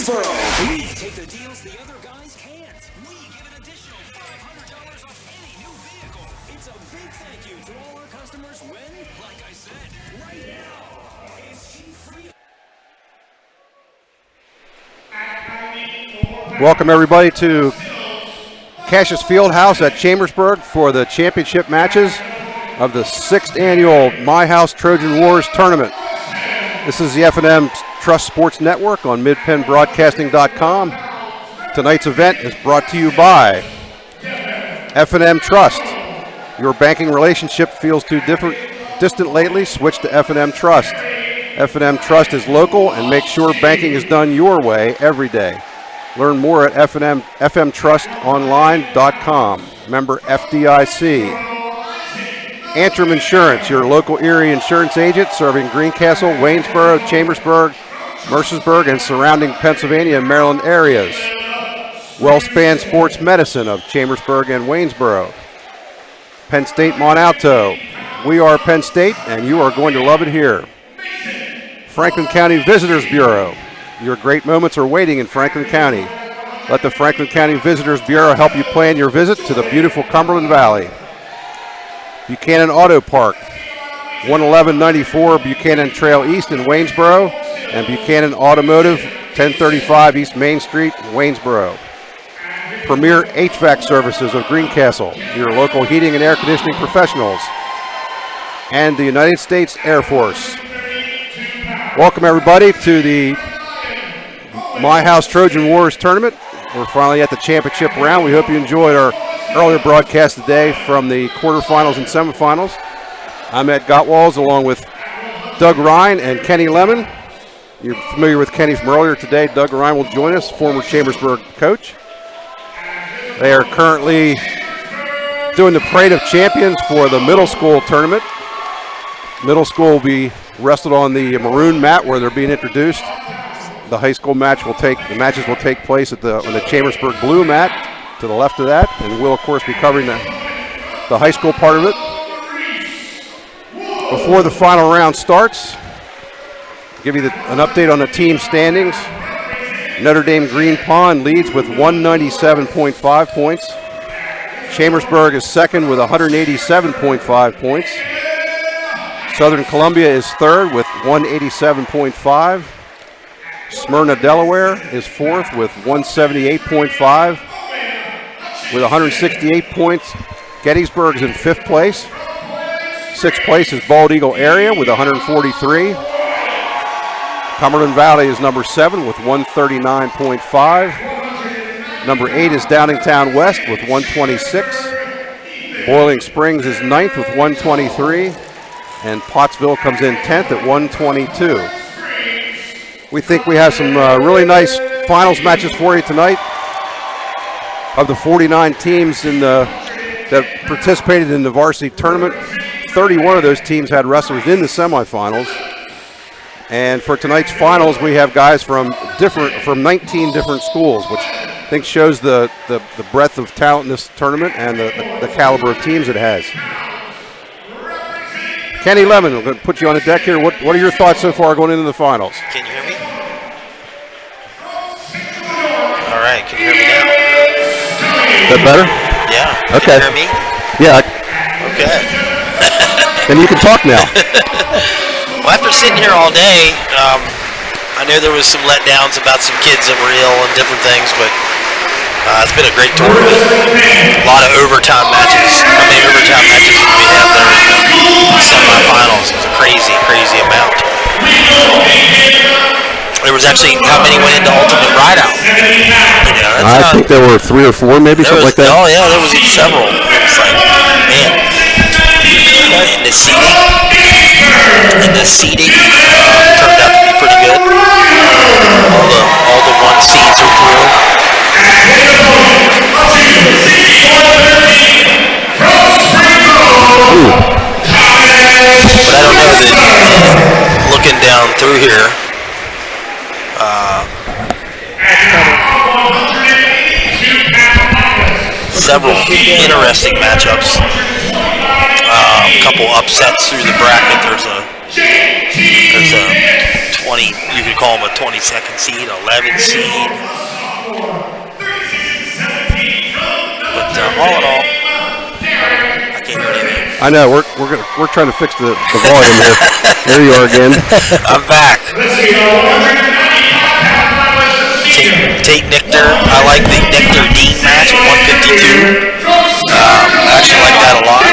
referral. We take the deals the other guys can't. We give an additional $500 off any new vehicle. It's a big thank you to all our customers when, like I said, right now, it's cheap free. Welcome everybody to Cassius Fieldhouse at Chambersburg for the championship matches of the 6th annual MyHouse Trojan Wars tournament. This is the F&M Trust Sports Network on midpennbroadcasting.com. Tonight's event is brought to you by F&M Trust. Your banking relationship feels too distant lately? Switch to F&M Trust. F&M Trust is local and makes sure banking is done your way every day. Learn more at fmtrustonline.com. Member FDIC. Antrim Insurance, your local Erie insurance agent serving Greencastle, Waynesboro, Chambersburg, Mercersburg, and surrounding Pennsylvania and Maryland areas. WellSpan Sports Medicine of Chambersburg and Waynesboro. Penn State Montalto. We are Penn State, and you are going to love it here. Franklin County Visitors Bureau. Your great moments are waiting in Franklin County. Let the Franklin County Visitors Bureau help you plan your visit to the beautiful Cumberland Valley. Buchanan Auto Park, 11194 Buchanan Trail East in Waynesboro, and Buchanan Automotive, 1035 East Main Street in Waynesboro. Premier HVAC Services of Greencastle, your local heating and air conditioning professionals. And the United States Air Force. Welcome everybody to the MyHouse Trojan Wars tournament. We're finally at the championship round. We hope you enjoyed our earlier broadcast today from the quarterfinals and semifinals. I'm Ed Gottwalls along with Doug Ryan and Kenny Lemon. You're familiar with Kenny from earlier today. Doug Ryan will join us, former Chambersburg coach. They are currently doing the Parade of Champions for the middle school tournament. Middle school will be wrestled on the maroon mat where they're being introduced. The high school matches will take place on the Chambersburg blue mat to the left of that, and we'll of course be covering the high school part of it. Before the final round starts, I'll give you an update on the team standings. Notre Dame Green Pond leads with 197.5 points. Chambersburg is second with 187.5 points. Southern Columbia is third with 187.5. Smyrna, Delaware is fourth with 178.5. With 168 points, Gettysburg is in fifth place. Sixth place is Bald Eagle Area with 143. Cumberland Valley is number 7 with 139.5. Number 8 is Downingtown West with 126. Boiling Springs is 9th with 123. And Pottsville comes in 10th at 122. We think we have some really nice finals matches for you tonight. Of the 49 teams that participated in the varsity tournament, 31 of those teams had wrestlers in the semifinals. And for tonight's finals, we have guys from 19 different schools, which I think shows the breadth of talent in this tournament and the caliber of teams it has. Kenny Lemon, we're going to put you on the deck here. What are your thoughts so far going into the finals? Can you hear me? All right, can you hear me now? Is that better? Yeah. Okay. Can you hear me? Yeah. Okay. Then you can talk now. Well, after sitting here all day, I know there was some letdowns about some kids that were ill and different things, but it's been a great tournament. A lot of overtime matches. How many overtime matches did we have there in the semifinals? It was a crazy amount. There was actually, how many went into Ultimate Rideout? I think there were 3 or 4, maybe, something like that. Oh, yeah, there was several. It was like, man. And the seeding turned out to be pretty good. All the 1 seeds are through. But I don't know that looking down through here. Several interesting matchups. A couple upsets through the bracket. There's a 20. You could call them a 22nd seed, 11th seed. But all in all, I can't hear anything. I know we're trying to fix the volume here. There you are again. I'm back. Tate Nichter. I like the Nichter Dean match at 152. I actually like that a lot.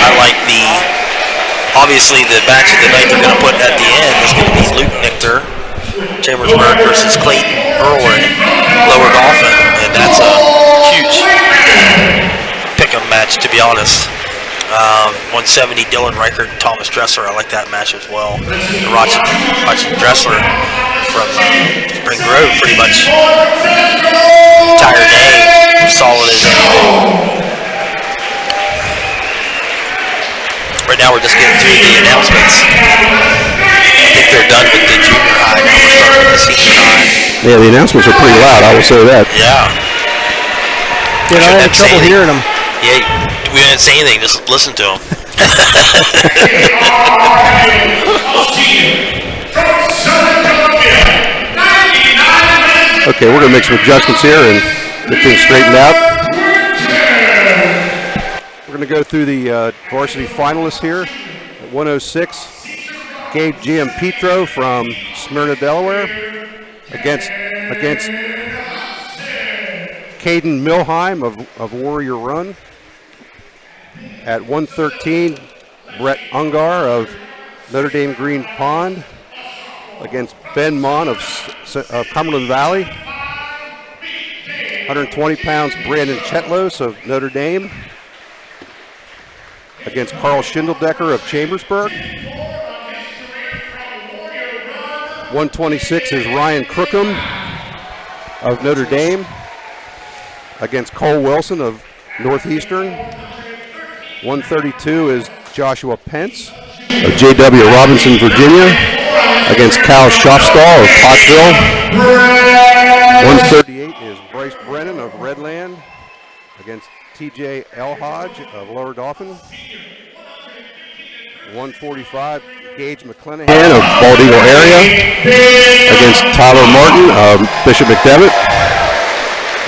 I like obviously the match of the night they're going to put at the end is going to be Luke Nichter, Chambersburg versus Clayton Irwin, Lower Dolphin, and that's a huge pick'em match, to be honest. 170 Dylan Reichert and Thomas Dressler. I like that match as well. And watching Dressler from Spring Grove pretty much entire day, solid as anything. Right now we're just getting through the announcements. I think they're done with the junior high. Now we're starting with the senior high. Yeah, the announcements are pretty loud. I will say that. Yeah. I had trouble hearing them. Yeah, we didn't say anything. Just listen to them. Okay, we're going to make some adjustments here and get things straightened out. We're going to go through the varsity finalists here. At 106, Gabe Giampetro from Smyrna, Delaware, against Caden Milheim of Warrior Run. At 113, Brett Ungar of Notre Dame Green Pond against Ben Mon of Cumberland Valley. 120 pounds, Brandon Chetlos of Notre Dame against Carl Schindeldecker of Chambersburg. 126 is Ryan Crookham of Notre Dame against Cole Wilson of Northeastern. 132 is Joshua Pence of J.W. Robinson, Virginia against Cal Schaffstall of Pottsville. 138 is Bryce Brennan of Redland against T.J. Elhodge of Lower Dauphin. 145, Gage McClenahan of Bald Eagle area against Tyler Martin of Bishop McDevitt.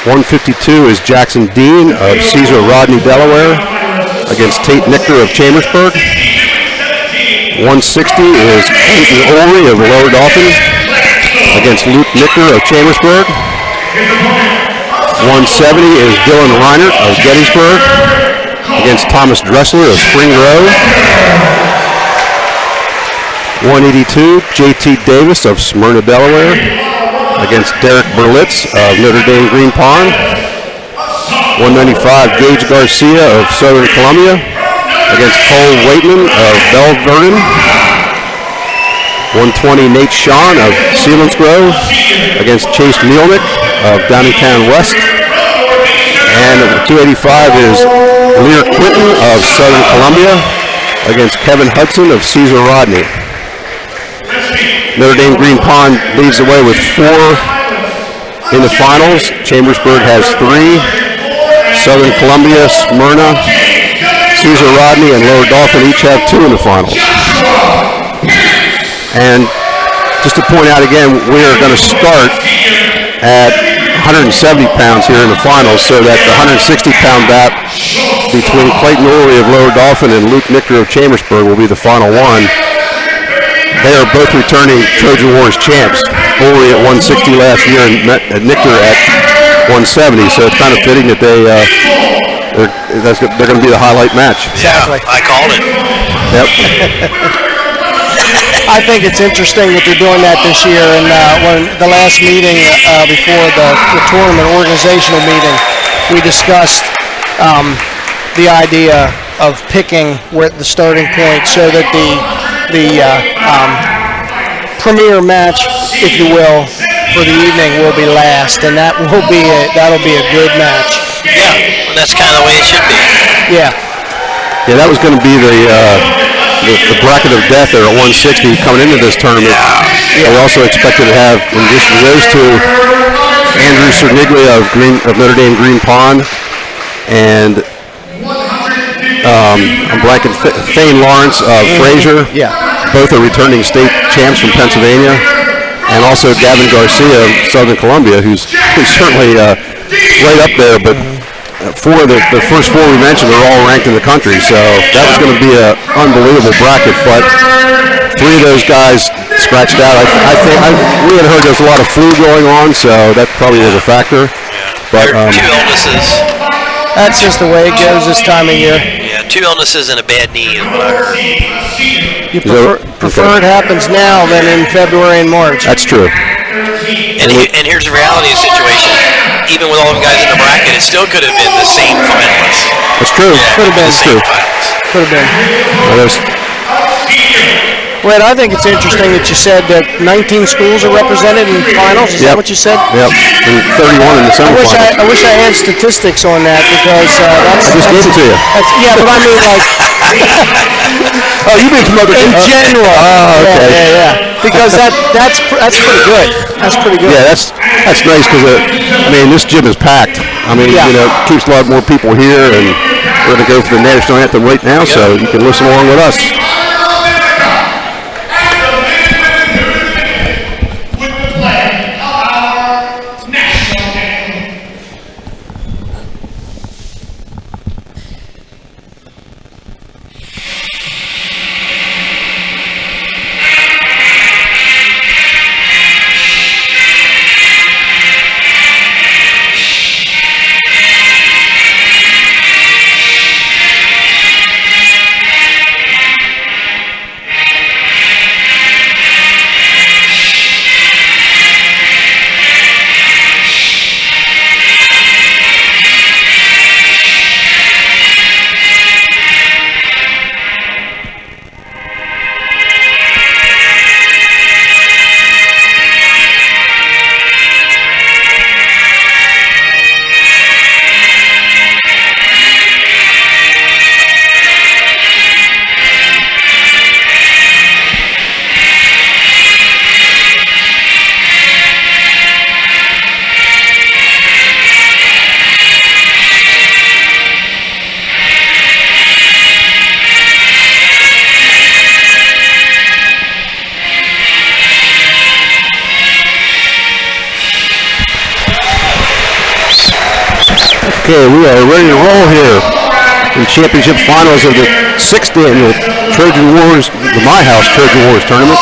152 is Jackson Dean of Caesar Rodney, Delaware against Tate Nichter of Chambersburg. 160 is Quentin Ulrey of Lower Dauphin against Luke Nichter of Chambersburg. 170 is Dylan Reinert of Gettysburg against Thomas Dressler of Spring Grove. 182, J.T. Davis of Smyrna, Delaware against Derek Berlitz of Notre Dame Green Pond. 195, Gage Garcia of Southern Columbia against Cole Waitman of Belle Vernon. 120, Nate Shawn of Selinsgrove against Chase Mielnick of Downingtown West. And 285 is Lear Quinton of Southern Columbia against Kevin Hudson of Caesar Rodney. Notre Dame Green Pond leads the way with 4 in the finals. Chambersburg has 3. Southern Columbia, Smyrna, Caesar Rodney, and Lower Dauphin each have 2 in the finals. And just to point out again, we are going to start at 170 pounds here in the finals, so that the 160-pound bout between Clayton Ulrey of Lower Dauphin and Luke Nichter of Chambersburg will be the final one. They are both returning Trojan Wars champs. Ulrey at 160 last year and Nichter at 170, so it's kind of fitting that they're going to be the highlight match. Exactly. Yeah, I called it. Yep. I think it's interesting that they're doing that this year. And when the last meeting before the tournament organizational meeting, we discussed the idea of picking where the starting point so that the premier match, if you will, for the evening will be last, and that'll be a good match. Yeah, well, that's kind of the way it should be. Yeah. Yeah, that was going to be the bracket of death there at 160 coming into this tournament. Yeah. We also expected to have, in addition to those two, Andrew Cerniglia of Notre Dame Green Pond and I'm blanking, Thane Lawrence of Fraser. Yeah. both are returning state champs from Pennsylvania, and also Gavin Garcia of Southern Columbia, who's certainly right up there. But the first four we mentioned are all ranked in the country, so that was going to be an unbelievable bracket. But three of those guys scratched out. I think we had heard there's a lot of flu going on, so that probably was a factor. But Two illnesses. That's just the way it goes this time of year. Yeah, 2 illnesses and a bad knee is what I heard. You prefer it happens now than in February and March. that's true. And here's the reality of the situation. Even with all the guys in the bracket, it still could have been the same finalists. That's true. Could have been. That's true. Could have been. Well, there's- Wait, I think it's interesting that you said that 19 schools are represented in finals. Is that what you said? Yep. And 31 in the semifinals. I wish I had statistics on that because that's. I just gave it to you. Yeah, but I mean like. Oh, you mean from other In general. Oh, okay. Yeah. Because that's pretty good. That's pretty good. Yeah, that's nice because this gym is packed. It keeps a lot more people here, and we're going to go for the national anthem right now, so you can listen along with us. Okay, we are ready to roll here in championship finals of the 6th annual Trojan Wars, the MyHouse Trojan Wars tournament.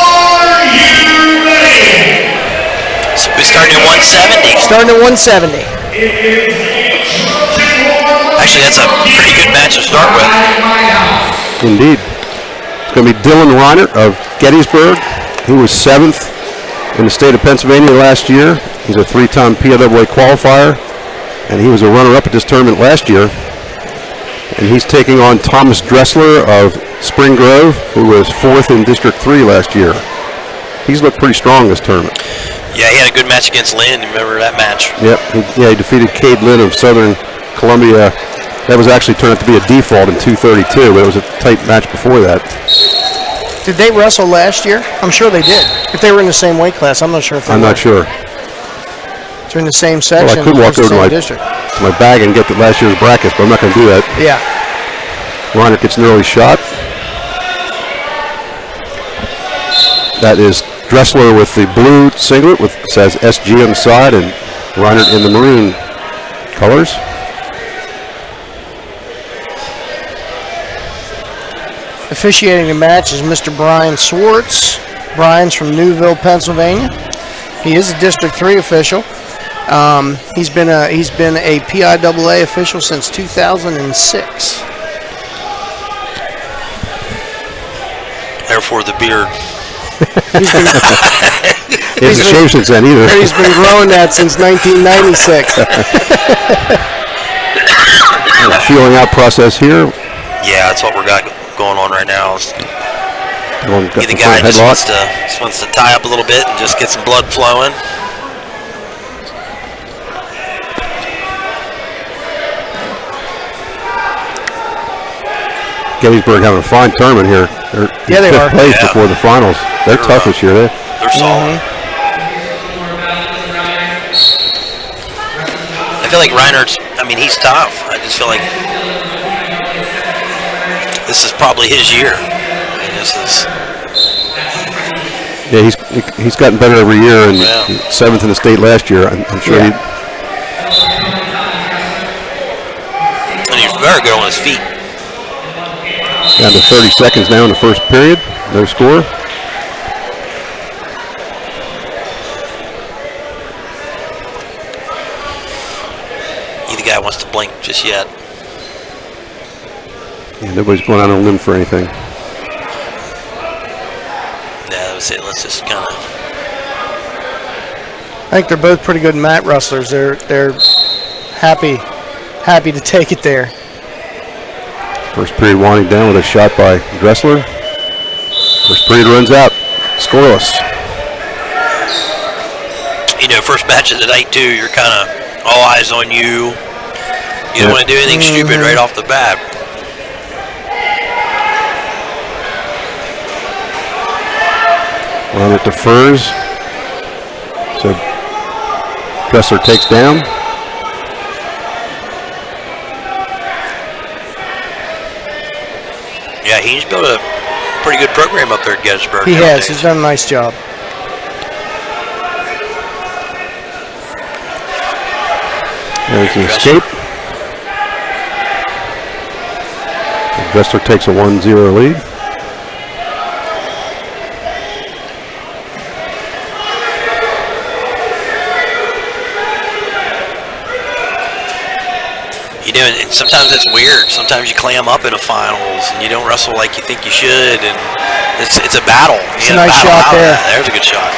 We're starting at 170. Starting at 170. Actually, that's a pretty good match to start with. Indeed. It's going to be Dylan Reinert of Gettysburg, who was 7th in the state of Pennsylvania last year. He's a 3-time PLAA qualifier, and he was a runner-up at this tournament last year. And he's taking on Thomas Dressler of Spring Grove, who was 4th in District 3 last year. He's looked pretty strong this tournament. Yeah, he had a good match against Lynn. Remember that match? Yep. He defeated Cade Lynn of Southern Columbia. That was actually turned out to be a default in 232, but it was a tight match before that. Did they wrestle last year? I'm sure they did. If they were in the same weight class, I'm not sure if they were. I'm not sure. They're in the same section. Well, I could walk over to my bag and get the last year's brackets, but I'm not going to do that. Yeah. Reinert gets an early shot. That is Dressler with the blue singlet, with says SG on the side, and Reinert in the maroon colors. Officiating the match is Mr. Brian Swartz. Brian's from Newville, Pennsylvania. He is a District 3 official. He's been a PIAA official since 2006. Therefore, the beard. He hasn't shaved since then either. He's been growing that since 1996. Feeling out process here. Yeah, that's what we got going on right now. The guy just wants to tie up a little bit and just get some blood flowing. Gettysburg having a fine tournament here. They're they are. fifth place before the finals. They're tough this year. They're solid. I feel like Reinert's, he's tough. I just feel like this is probably his year. This is Yeah, he's gotten better every year, and 7th in the state last year. I'm sure and he's very good on his feet. Down to 30 seconds now in the first period. No score. Neither guy wants to blink just yet. Yeah, nobody's going out on a limb for anything. Yeah, that was it. Let's just kind of. I think they're both pretty good mat wrestlers. They're happy to take it there. First period winding down with a shot by Dressler. First period runs out, scoreless. You know, first match of the night too. You're kind of all eyes on you. You don't want to do anything stupid right off the bat. Run it defers. So Dressler takes down. Yeah, he's built a pretty good program up there at Gettysburg. He has. He's done a nice job. There's an escape. Dressler takes a 1-0 lead. You know, and sometimes it's weird. Sometimes you clam up in the finals and you don't wrestle like you think you should, and it's a battle. It's a nice shot there. There's a good shot.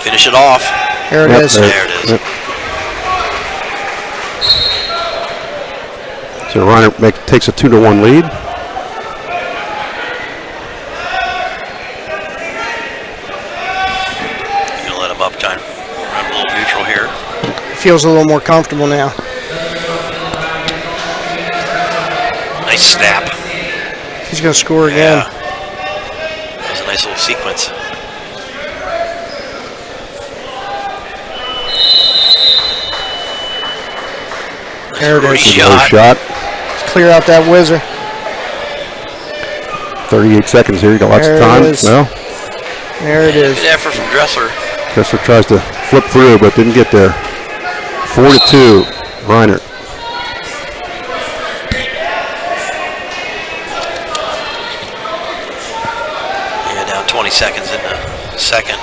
Finish it off. There it is. There it is. Yep. So Reiner takes a 2-1 lead. Gonna let him up, kind of run a little neutral here. Feels a little more comfortable now. Nice snap. He's going to score again. Yeah. That was a nice little sequence. There it is. Shot. Let's clear out that whizzer. 38 seconds here. You got lots of time. Well, there it is. Good effort from Dressler. Dressler tries to flip through, but didn't get there. 4-2, Reiner. Yeah, down 20 seconds in the second.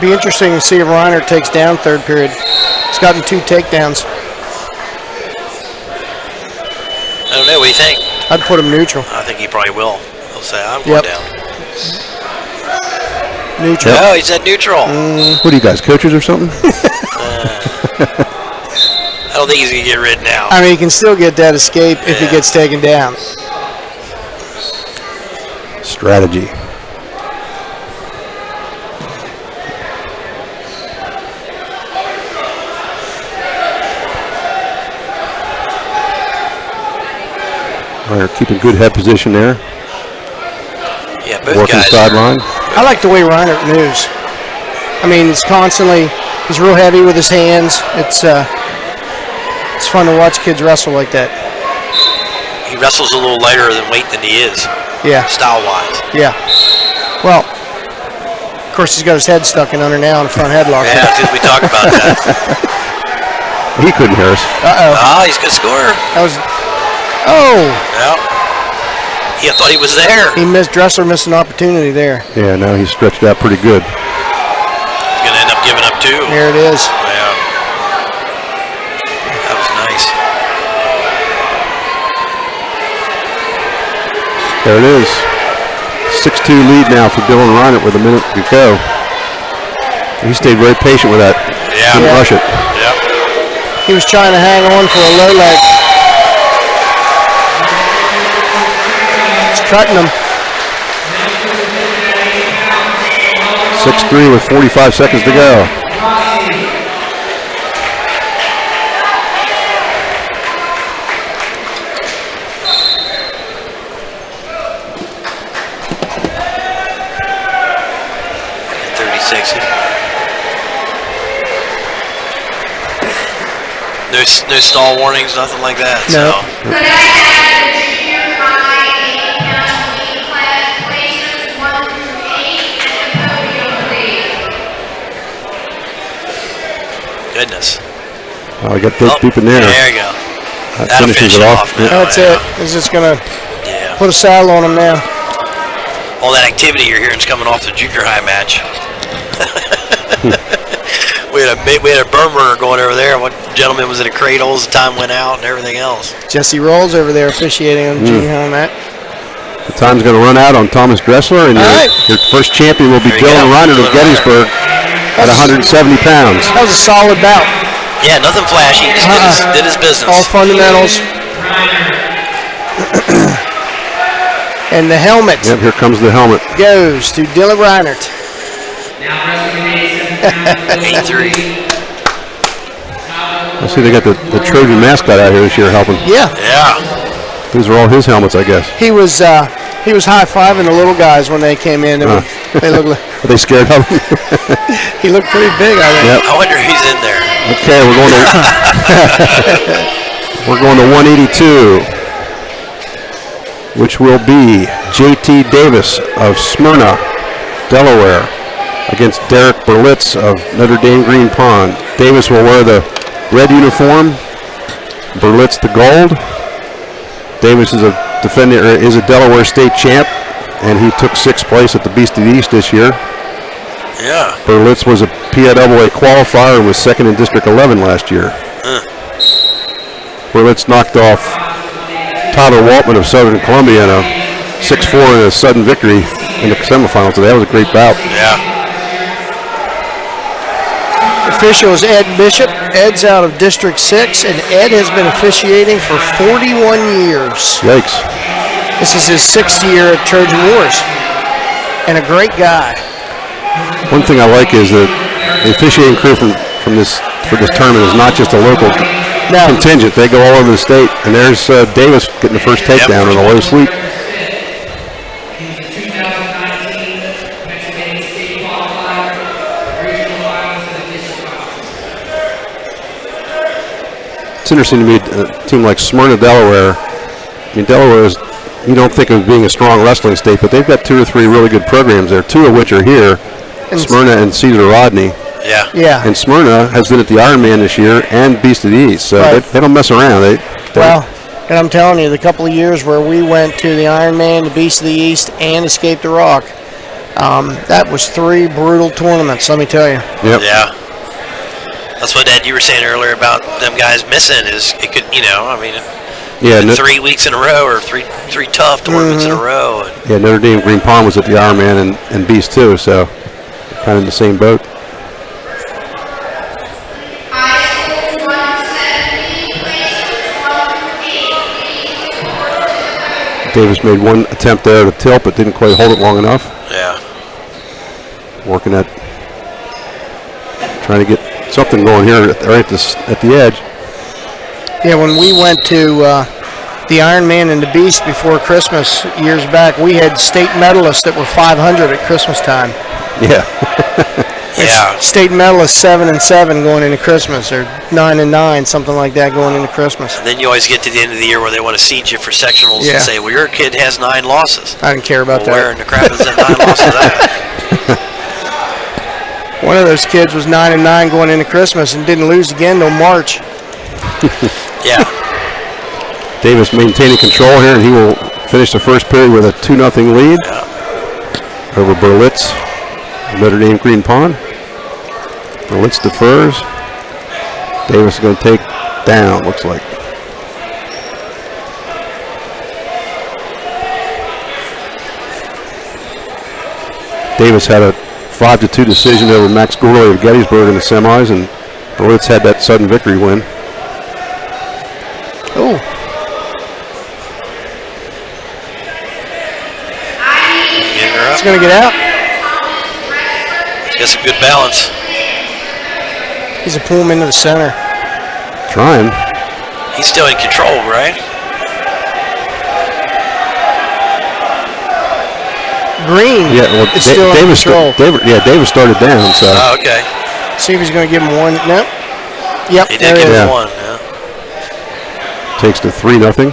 Be interesting to see if Reiner takes down third period. He's gotten 2 takedowns. I don't know. What do you think? I'd put him neutral. I think he probably will. He'll say, I'm going down. Neutral. No, he said neutral. What are you guys, coaches or something? I don't think he's going to get rid now. I mean, he can still get that escape if he gets taken down. Strategy. Reiner keeping good head position there. Yeah, both Working guys. sideline. I like the way Reiner moves. I mean, he's real heavy with his hands. It's fun to watch kids wrestle like that. He wrestles a little lighter than weight than he is. Yeah. Style-wise. Yeah. Well, of course, he's got his head stuck in under now in a front headlock. Yeah, because we talked about that. He couldn't hear us. Oh, he's going to score. That was. Oh. Yeah. He thought he was there. Dressler missed an opportunity there. Yeah, now he's stretched out pretty good. He's going to end up giving up 2. There it is. Yeah. That was nice. There it is. 6-2 lead now for Dylan Reiner with a minute to go. He stayed very patient with that. Yeah. Didn't rush it. Yep. He was trying to hang on for a low leg. It's cutting him. 6-3 with 45 seconds to go. No stall warnings, nothing like that. No. So. Could I have the junior high 80-pound weight class placers 1 through 8 at the podium, please? Goodness. Oh, I got deep in there. There you go. That That'll finishes finish it it off. now, That's it. It's just going to Yeah. put a saddle on him now. All that activity you're hearing is coming off the junior high match. we had a burn burner going over there. One gentleman was in a cradle as the time went out and everything else. Jesse Rolls over there officiating on the junior high match. The time's going to run out on Thomas Dressler, and your first champion will be There you Dylan go. Reiner of Dylan Gettysburg at 170 pounds. That was a solid bout. Yeah, nothing flashy. Just did his business. All fundamentals. And the helmet Yep, here comes the helmet. goes to Dylan Reinert. 83. I see they got the Trojan mascot out here this year helping. Yeah, Yeah. These are all his helmets, I guess. he was high-fiving the little guys when they came in. They looked like, Are they scared of him? he looked pretty big, I think. Yep. I wonder who's in there. Okay, we're going to 182, which will be J.T. Davis of Smyrna, Delaware, against Derek Berlitz of Notre Dame Green Pond. Davis will wear the red uniform, Berlitz the gold. Davis is a Delaware State champ, and he took 6th place at the Beast of the East this year. Yeah. Berlitz was a PIAA qualifier and was 2nd in District 11 last year. Berlitz knocked off Tyler Waltman of Southern Columbia in a 6-4 and a sudden victory in the semifinals. So that was a great bout. Yeah. Official is Ed Bishop. Ed's out of District 6, and Ed has been officiating for 41 years. Yikes. This is his 6th year at Trojan Wars, and a great guy. One thing I like is that the officiating crew for this tournament is not just a local contingent. They go all over the state, and there's Davis getting the first takedown on a low sweep. It's interesting to me, a team like Smyrna, Delaware. I mean, Delaware is, you don't think of being a strong wrestling state, but they've got 2 or 3 really good programs there, 2 of which are here, Smyrna and Cedar Rodney. Yeah. Yeah. And Smyrna has been at the Ironman this year and Beast of the East, so Right. they don't mess around. Well, and I'm telling you, the couple of years where we went to the Ironman, the Beast of the East, and Escape the Rock, that was 3 brutal tournaments, let me tell you. Yep. Yeah. That's what, Ed, you were saying earlier about them guys missing is it could, Yeah, 3 weeks in a row or three tough tournaments in a row. And yeah, Notre Dame Green Pond was at the Ironman and Beast too, so kind of in the same boat. High school 170 placers 1 through 8, please report to the podium. Davis made one attempt there to tilt, but didn't quite hold it long enough. yeah. Working at trying to get something going here right at the edge. Yeah, when we went to the Ironman and the Beast before Christmas years back, we had state medalists that were 500 at Christmas time. Yeah. Yeah. State medalists 7 and 7 going into Christmas, or 9 and 9, something like that going into Christmas. And then you always get to the end of the year where they want to seed you for sectionals Yeah. and say, well, your kid has 9 losses. I didn't care about Well, where that. in the crap is that 9 losses at? One of those kids was 9 and 9 going into Christmas and didn't lose again till March. Yeah. Davis maintaining control here, and he will finish the first period with a 2-0 lead over Berlitz, Notre Dame Green Pond. Berlitz defers. Davis is going to take down, looks like. Davis had a 5-2 decision over Max Gourley of Gettysburg in the semis, and Berlitz had that sudden victory win. Oh, Getting her it's up. going to get out. Get some good balance. He's a pull him into the center. Trying. He's still in control, right? Green Yeah, well, is still in Davis, control. Davis started down, so. Oh, okay. See if he's going to give him one. Nope. Yep, He there did it give is. him Yeah. one. Yeah. takes to 3-0.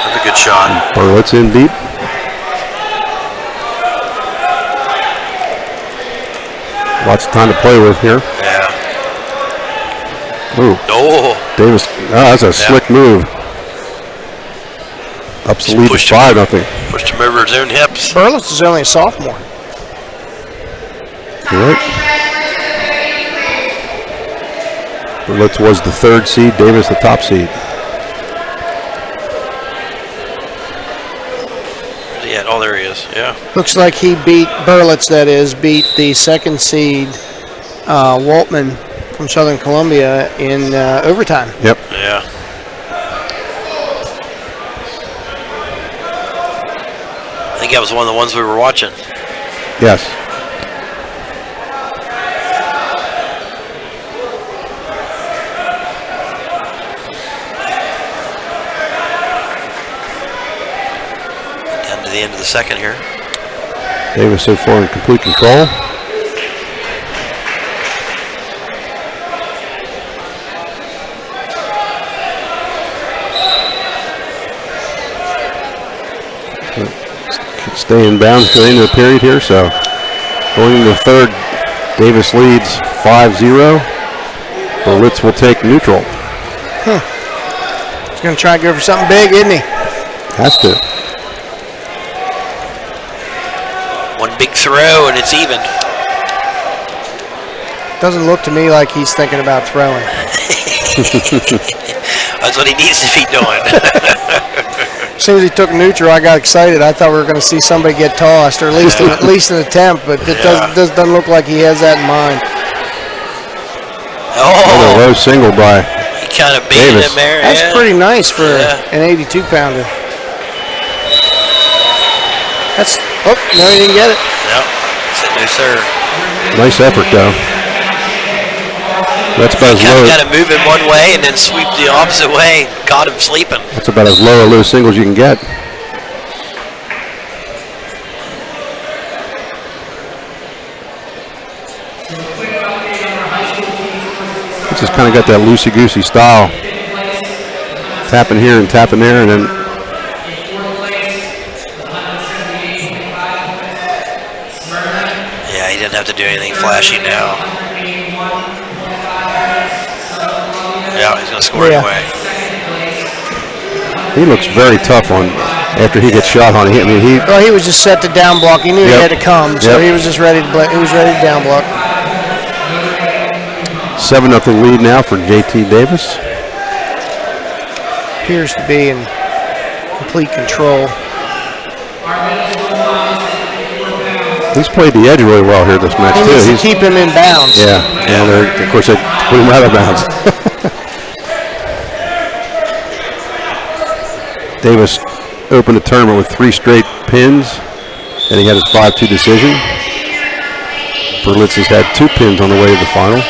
That's a good shot. Burlett's in deep. Lots of time to play with here. Yeah. Ooh. Oh. Davis. That's a slick move. Ups the lead to 5-0. Pushed him over his own hips. Burles is only a sophomore. You're right. Burlitz was the 3rd seed. Davis the top seed. Where's he at? Oh, there he is. Yeah. Looks like he beat Burlitz, that is, beat the 2nd seed Waltman from Southern Columbia in overtime. Yep. Yeah. I think that was one of the ones we were watching. Yes. Down to the end of the second here. Davis so far in complete control. Stay in bounds to the end of the period here, so going into the 3rd, Davis leads 5-0. Burlitz will take neutral. He's going to try to go for something big, isn't he? Has to. One big throw and it's even. Doesn't look to me like he's thinking about throwing. That's what he needs to be doing. As soon as he took neutral, I got excited. I thought we were going to see somebody get tossed, or at least an attempt, but it doesn't look like he has that in mind. Another low single by He kind of beat him there. That's pretty nice for an 82-pounder. That's no, he didn't get it. No, said no, sir. Nice effort, though. That's about as Kind low. of got to move him one way and then sweep the opposite way. Got him sleeping. That's about as low a low single as you can get. He's just kind of got that loosey-goosey style. Tapping here and tapping there, and then Yeah, he didn't have to do anything flashy now. Yeah, he's going to score anyway. he looks very tough on after he gets shot on. Well, he was just set to down block. He knew he had to come, so he was just ready to he was ready to down block. 7-0 lead now for JT Davis. Appears to be in complete control. He's played the edge really well here this match, He too. needs to keep him in bounds. Yeah, and of course they put him out of bounds. Davis opened the tournament with 3 straight pins, and he had his 5-2 decision. Burlitz has had 2 pins on the way to the final.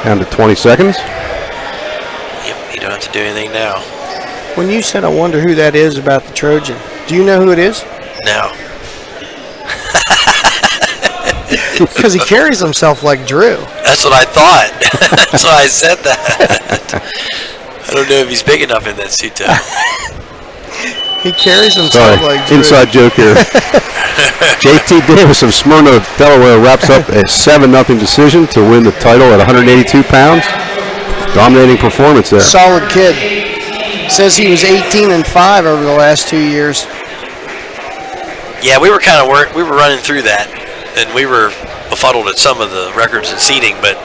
Down to 20 seconds. Yep, you don't have to do anything now. When you said, I wonder who that is about the Trojan, do you know who it is? No. Because he carries himself like Drew. That's what I thought. That's why I said that. I don't know if he's big enough in that suit, though. He carries himself like Drew. Inside joke here. JT Davis of Smyrna, Delaware wraps up a 7-0 decision to win the title at 182 pounds. Dominating performance there. Solid kid. Says he was 18-5 over the last 2 years. Yeah, we were kind of we were running through that, and we were befuddled at some of the records and seating, but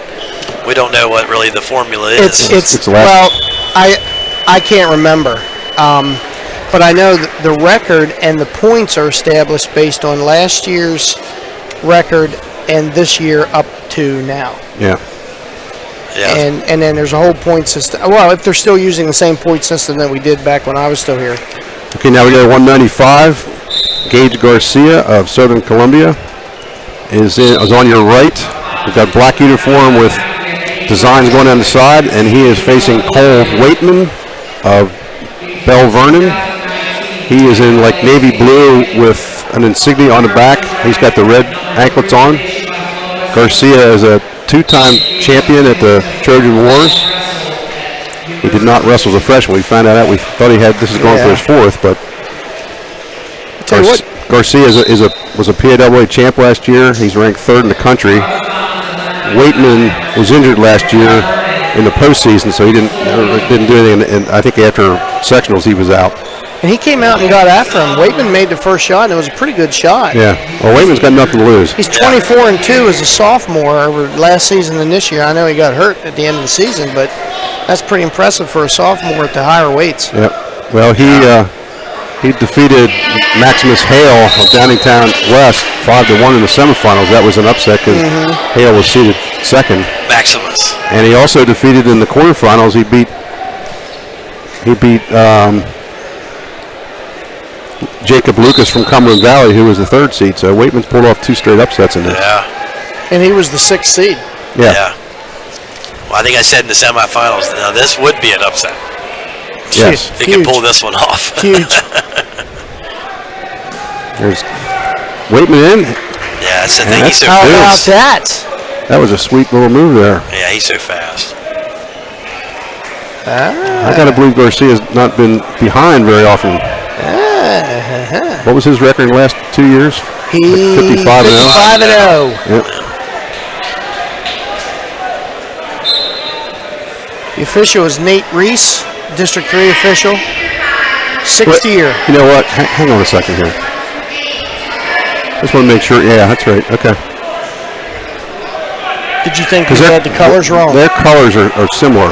we don't know what really the formula is. Well, I can't remember. But I know that the record and the points are established based on last year's record and this year up to now. Yeah. Yeah. And then there's a whole point system. Well, if they're still using the same point system that we did back when I was still here. Okay, now we got 195. Gage Garcia of Southern Columbia is on your right. We've got black uniform with designs going down the side, and he is facing Cole Waitman of Bell Vernon. He is in like navy blue with an insignia on the back. He's got the red anklets on. Garcia is a two-time champion at the Trojan Wars. He did not wrestle as a freshman. We found that out. We thought he had. This is going for his fourth, but Tell you what, Garcia was a PAAA champ last year. He's ranked third in the country. Waitman was injured last year in the postseason, so he didn't do anything. And I think after sectionals, he was out. and he came out and got after him. Waitman made the first shot, and it was a pretty good shot. Yeah. Well, Waitman's got nothing to lose. He's 24-2 as a sophomore over last season and this year. I know he got hurt at the end of the season, but that's pretty impressive for a sophomore at the higher weights. Yep. Well, he defeated Maximus Hale of Downingtown West 5-1 in the semifinals. That was an upset because Hale was seated second. Maximus. And he also defeated in the quarterfinals. He beat Jacob Lucas from Cumberland Valley, who was the third seed. So Waitman's pulled off two straight upsets in this. Yeah. And he was the 6th seed. Yeah. Well, I think I said in the semifinals, now this would be an upset. Yes. If he can pull this one off. Huge. There's Waitman in. Yeah, that's the thing. And He's so How about fast. that? That was a sweet little move there. Yeah, he's so fast. I got to believe Garcia's not been behind very often. What was his record in the last 2 years? He 55-0. 55-0. Yep. The official is Nate Reese, District 3 official. 6th year. You know what? Hang on a second here. Just want to make sure. Yeah, that's right. Okay. Did you think we had the colors wrong? Their colors are similar.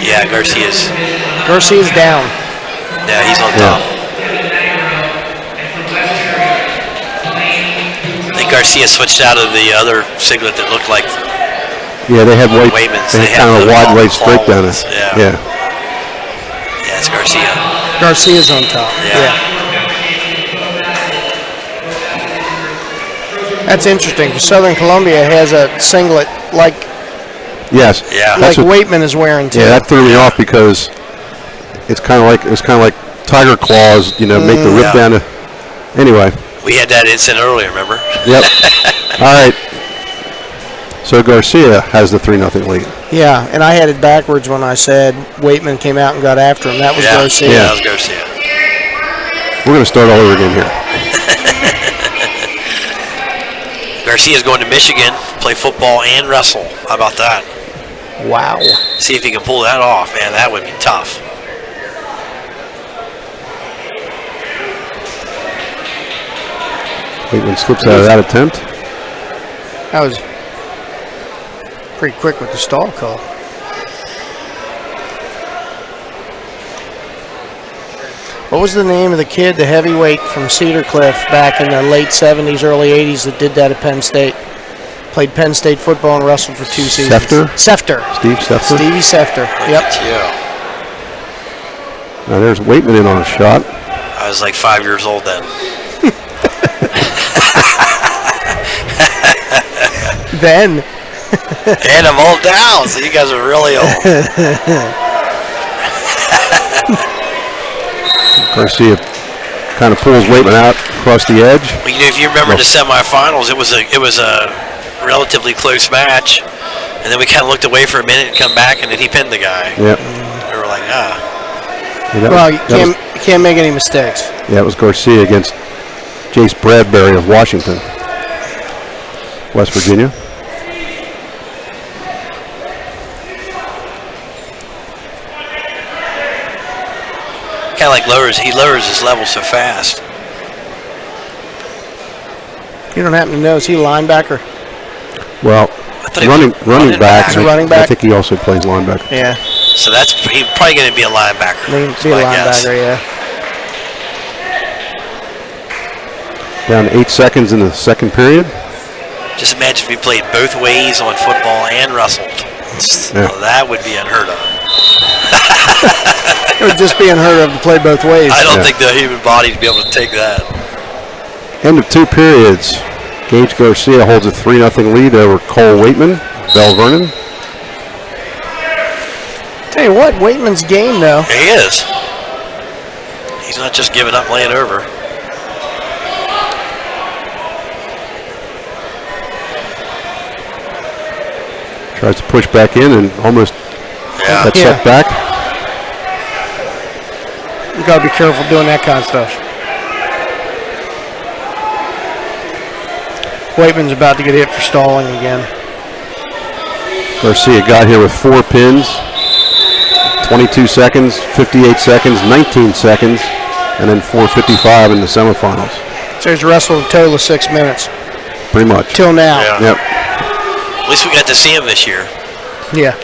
Yeah, Garcia's down. Yeah, he's on top. I think Garcia switched out of the other singlet that looked like Yeah, they had white. Waitman's. They had kind of a wide white stripe down it. Yeah. Yeah, it's Garcia. Garcia's on top. Yeah. That's interesting because Southern Columbia has a singlet like Yes. Yeah. Waitman is wearing too. Yeah, that threw me off because it's kind of like tiger claws. You know, make the rip down. Anyway. We had that incident earlier, remember? Yep. All right. So Garcia has the 3-0 lead. Yeah, and I had it backwards when I said Waitman came out and got after him. That was Garcia. Yeah, that was Garcia. We're going to start all over again here. Garcia's going to Michigan, play football and wrestle. How about that? Wow. See if he can pull that off, man. That would be tough. Waitman slips out of that attempt. That was pretty quick with the stall call. What was the name of the kid, the heavyweight from Cedar Cliff back in the late 70s, early 80s that did that at Penn State? Played Penn State football and wrestled for 2 seasons. Sefter. Steve Sefter. Stevie Sefter. Yep. Yeah. Now there's Waitman in on a shot. I was like 5 years old then. Then. And I'm old now, so you guys are really old. Garcia kind of pulls Waitman out across the edge. Well, you know, if you remember the semifinals, it was a relatively close match, and then we kind of looked away for a minute and come back, and then he pinned the guy. Yep. We were like, Yeah, Well, you can't make any mistakes. Yeah, it was Garcia against Jace Bradbury of Washington, West Virginia. kind of like he lowers his level so fast. You don't happen to know, is he a linebacker? Well, running back. Running back? I think he also plays linebacker. Yeah. So he's probably going to be a linebacker. Be a linebacker, yeah. Down to 8 seconds in the second period. Just imagine if we played both ways on football and wrestled. Yeah. Well, that would be unheard of. It would just be unheard of to play both ways. I don't think the human body would be able to take that. End of 2 periods. Gage Garcia holds a 3-0 lead over Cole Waitman, Bell Vernon. Tell you what, Waitman's game though. He is. He's not just giving up laying over. Tries to push back in and almost got set back. You gotta be careful doing that kind of stuff. Waitman's about to get hit for stalling again. Garcia got here with 4 pins, 22 seconds, 58 seconds, 19 seconds, and then 4:55 in the semifinals. So he's wrestled a total of 6 minutes. Pretty much. Till now. Yeah. Yep. At least we got to see him this year. Yeah.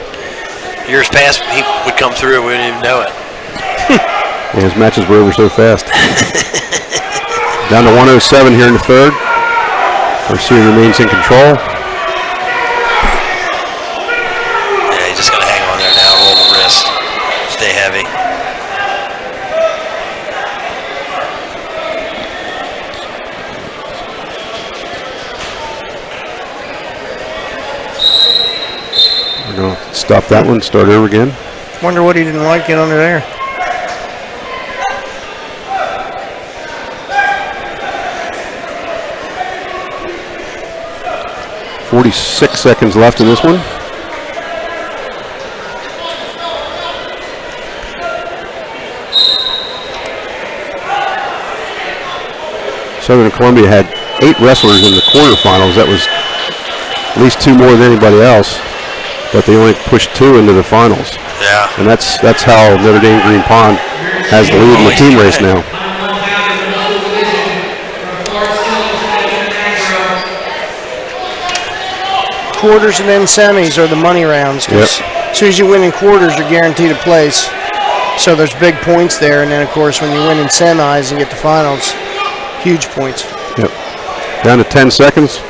Years past, he would come through and we didn't even know it. Yeah, his matches were over so fast. Down to 107 here in the third. Garcia remains in control. Yeah, he's just going to hang on there now, roll the wrist, stay heavy. We're going to stop that one, start over again. Wonder what he didn't like it under there. .46 seconds left in this one. Southern Columbia had 8 wrestlers in the quarterfinals. That was at least 2 more than anybody else, but they only pushed 2 into the finals. Yeah. And that's how Notre Dame Green Pond has the lead in the team race now. Quarters and then semis are the money rounds. 'Cause as soon as you win in quarters, you're guaranteed a place. So there's big points there. And then, of course, when you win in semis and get to finals, huge points. Yep. Down to 10 seconds.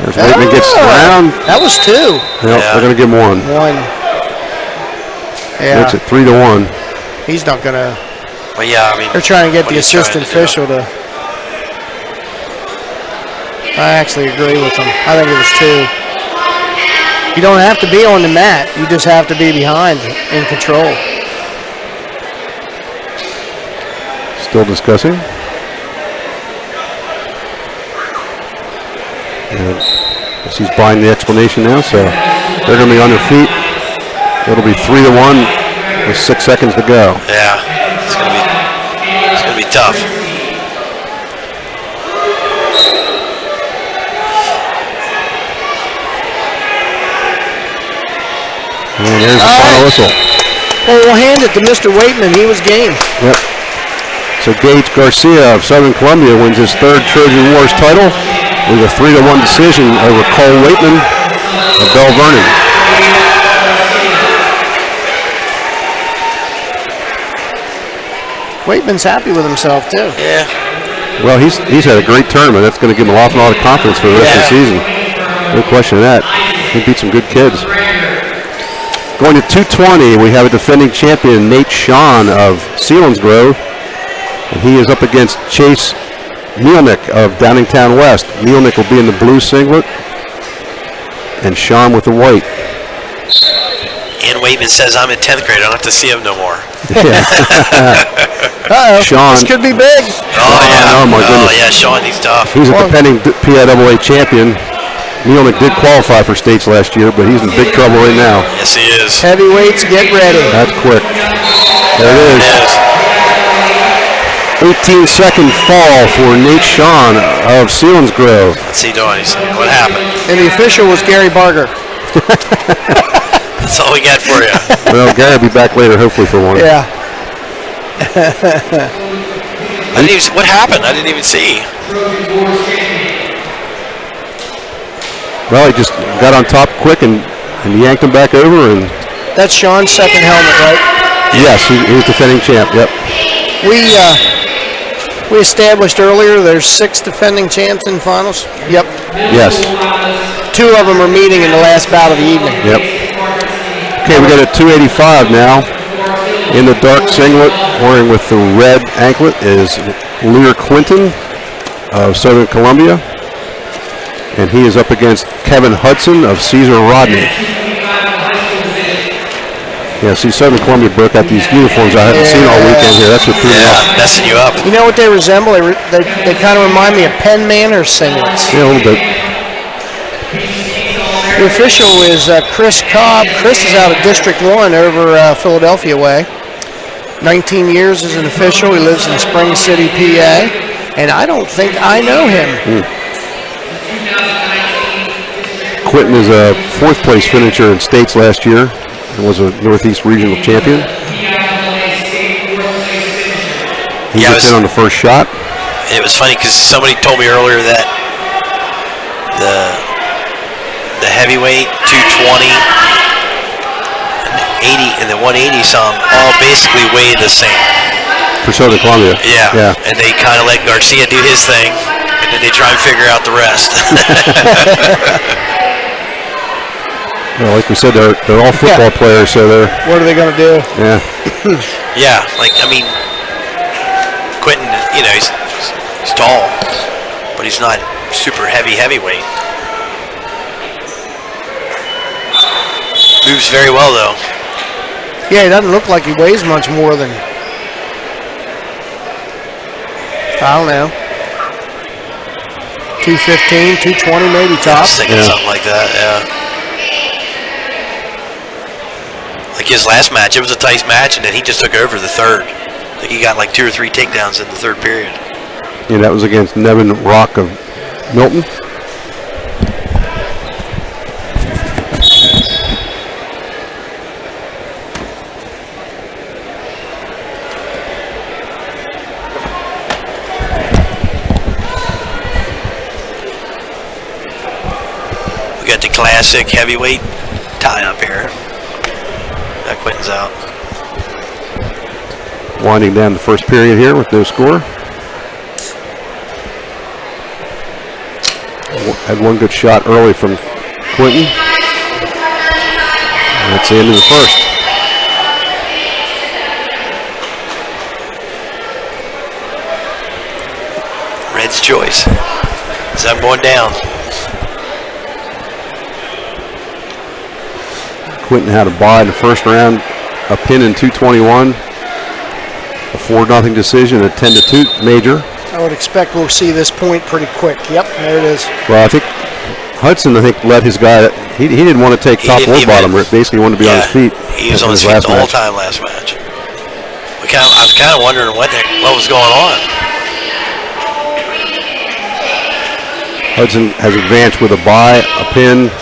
There's Waitman gets around. That was 2. Yep, they're going to give him 1. 1. Yeah. Makes it 3-1. He's not going to. Well, yeah, I mean. They're trying to get what the he's trying assistant to do. official to. I actually agree with him. I think it was 2. You don't have to be on the mat. You just have to be behind in control. Still discussing. And she's buying the explanation now, so they're going to be on their feet. It'll be 3-1 with 6 seconds to go. Yeah, it's gonna be tough. And there's the final whistle. Well, we'll hand it to Mr. Waitman. He was game. Yep. So Gage Garcia of Southern Columbia wins his 3rd Trojan Wars title with a 3-1 decision over Cole Waitman of Bell Vernon. Waitman's happy with himself too. Yeah. Well, he's had a great tournament. That's going to give him an awful lot of confidence for the rest of the season. No question of that. He beat some good kids. Going to 220, we have a defending champion, Nate Sean of Selinsgrove. And he is up against Chase Mielnick of Downingtown West. Mielnick will be in the blue singlet, and Sean with the white. And Waitman says, I'm in 10th grade. I don't have to see him no more. Uh-oh. Sean. This could be big. Oh, yeah. Oh, my goodness. Oh, yeah, Sean, he's tough. He's a defending PIAA champion. Mielnick did qualify for states last year, but he's in big trouble right now. Yes, he is. Heavyweights, get ready. That's quick. There it It is. is. 18-second fall for Nate Sean of Selinsgrove. What's he doing? What happened? And the official was Gary Barger. That's all we got for you. Well, Gary will be back later, hopefully, for one. Yeah. What happened? I didn't even see. Well, he just got on top quick and yanked him back over. And That's Sean's second helmet, right? yes, he was defending champ. Yep. We established earlier there's 6 defending champs in finals. Yep. Yes. 2 of them are meeting in the last bout of the evening. Yep. Okay, we got a 285 now. In the dark singlet, wearing with the red anklet, is Lear Quinton of Southern Columbia. And he is up against Kevin Hudson of Caesar Rodney. Yeah, see, Southern Columbia broke out these uniforms I haven't seen all weekend here. That's what threw me off. Messing you up. You know what they resemble? They kind of remind me of Penn Manor singlets. Yeah, a little bit. The official is Chris Cobb. Chris is out of District 1 over Philadelphia way. 19 years as an official. He lives in Spring City, PA. And I don't think I know him. Quinton is a 4th place finisher in states last year and was a Northeast Regional champion. He gets in on the first shot. It was funny because somebody told me earlier that the heavyweight 220 and the 80 and the 180 some all basically weigh the same. For Southern Columbia. Yeah. And they kind of let Garcia do his thing, and then they try and figure out the rest. Well, like we said, they're all football players, so they're... What are they going to do? Yeah. Yeah, like, I mean, Quinton, you know, he's tall, but he's not super heavyweight. Moves very well, though. Yeah, he doesn't look like he weighs much more than, I don't know, 215, 220 maybe I was tops. thinking something like that, yeah. Like his last match, it was a tight match, and then he just took over the third. I think he got like 2 or 3 takedowns in the third period. Yeah, that was against Nevin Rock of Milton. We got the classic heavyweight tie up here. That Quinton's out. Winding down the first period here with no score. Had one good shot early from Quinton. And that's the end of the first. Red's choice. 7-1 down. Quinton had a bye in the first round, a pin in 221, a 4-0 decision, a 10-2 major. I would expect we'll see this point pretty quick. Yep, there it is. Well, I think Hudson, let his guy, he didn't want to take top or bottom, basically wanted to be on his feet. He was on his feet the whole time last match. I was kind of wondering what was going on. Hudson has advanced with a bye, a pin,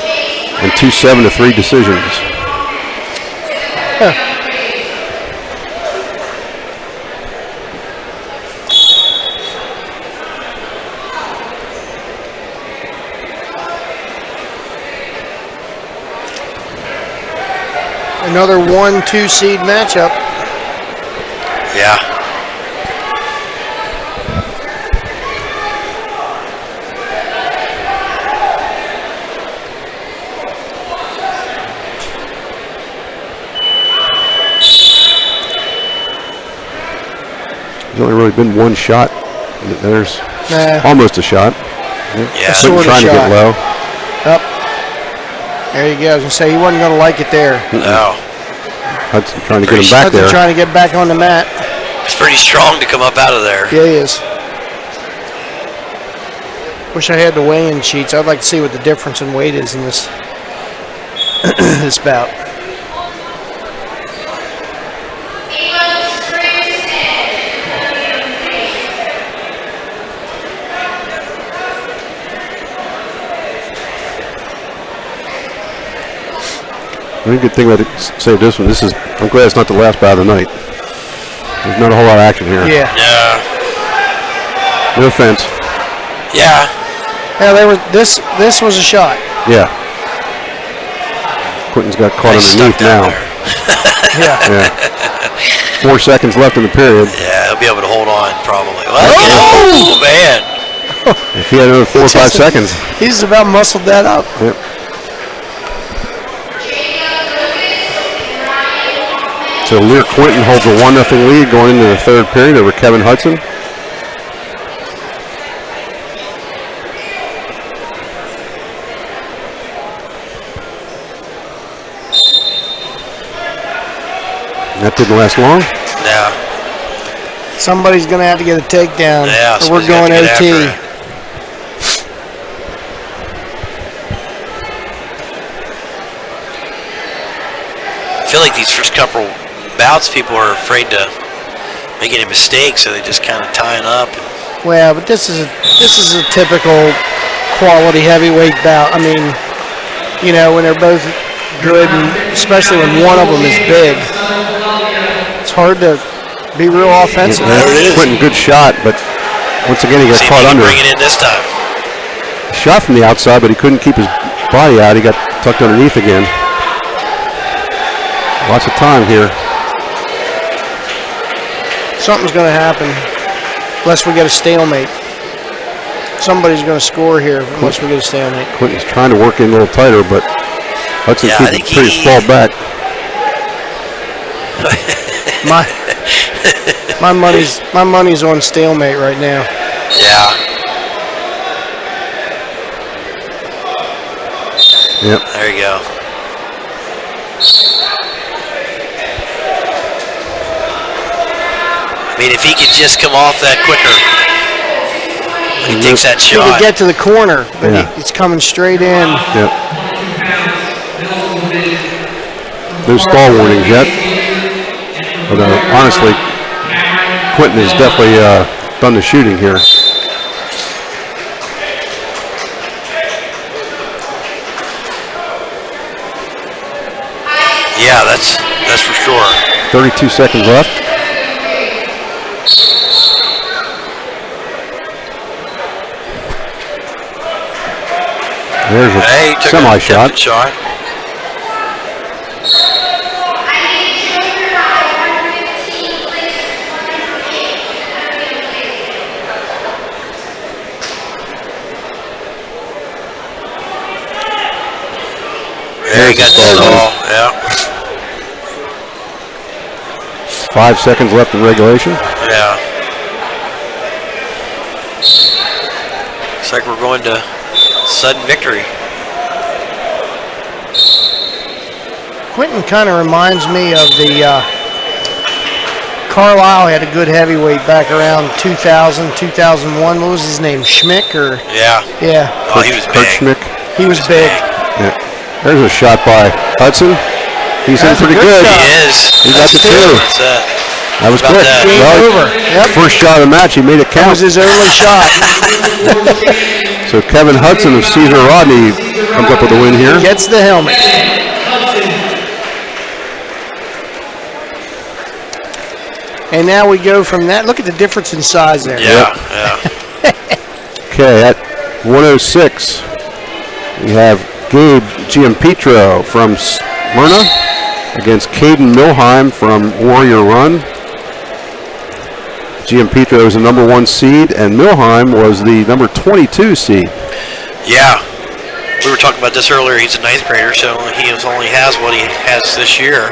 and 2 7-3 decisions. Another 1-2 seed matchup. Yeah. There's only really been one shot. There's almost a shot. Yeah. Quinton trying to get low. Up. There you go. I was going to say, he wasn't going to like it there. No. Hudson trying to get him back there. Trying to get back on the mat. It's pretty strong to come up out of there. Yeah, he is. Wish I had the weigh-in sheets. I'd like to see what the difference in weight is in this this bout. The only good thing about say this one, I'm glad it's not the last bout of the night. There's not a whole lot of action here. Yeah. Yeah. No offense. Yeah. Yeah, this was a shot. Yeah. Quinton's got caught underneath now. Yeah. 4 seconds left in the period. Yeah, he'll be able to hold on probably. Well, oh man. If he had another 4 or 5 seconds. He's about muscled that up. Yep. So Lear Quinton holds a 1-0 lead going into the third period over Kevin Hudson. That didn't last long. Yeah. Somebody's going to have to get a takedown. Yeah, or we're going OT. I feel like these first couple bouts, people are afraid to make any mistakes, so they just kind of tying up. Well, but this is a typical quality heavyweight bout. I mean, you know, when they're both good, and especially when one of them is big, it's hard to be real offensive. Quinton, good shot, but once again he got caught under. Bring it in this time. Shot from the outside, but he couldn't keep his body out. He got tucked underneath again. Lots of time here. Something's going to happen unless we get a stalemate. Somebody's going to score here unless we get a stalemate. Quinton's trying to work in a little tighter, but Hudson keeps pretty sprawled back. My money's on stalemate right now. Yeah. Yep. There you go. I mean, if he could just come off that quicker, he takes that shot. He could get to the corner, but it's coming straight in. Yep. No stall warnings yet. But honestly, Quinton has definitely done the shooting here. Yeah, that's for sure. 32 seconds left. There's a semi-shot. There you got that all, yeah. 5 seconds left in regulation. Yeah. Looks like we're going to sudden victory. Quinton kind of reminds me of the Carlisle had a good heavyweight back around 2000, 2001. What was his name? Schmick or? Yeah. Yeah. Oh, he was big. Schmick. He was big. Yeah. There's a shot by Hudson. He's in pretty good. He is. He got the two. That was quick. Game over. Yep. First shot of the match, he made it count. That was his only shot. So Kevin Hudson of Cesar Rodney comes up with a win here. Gets the helmet. And now we go from that. Look at the difference in size there. Yeah, Okay, at 106, we have Gabe Giampetro from Smyrna against Caden Milheim from Warrior Run. Giampetro is the number 1 seed, and Milheim was the number 22 seed. Yeah. We were talking about this earlier. He's a 9th grader, so he only has what he has this year.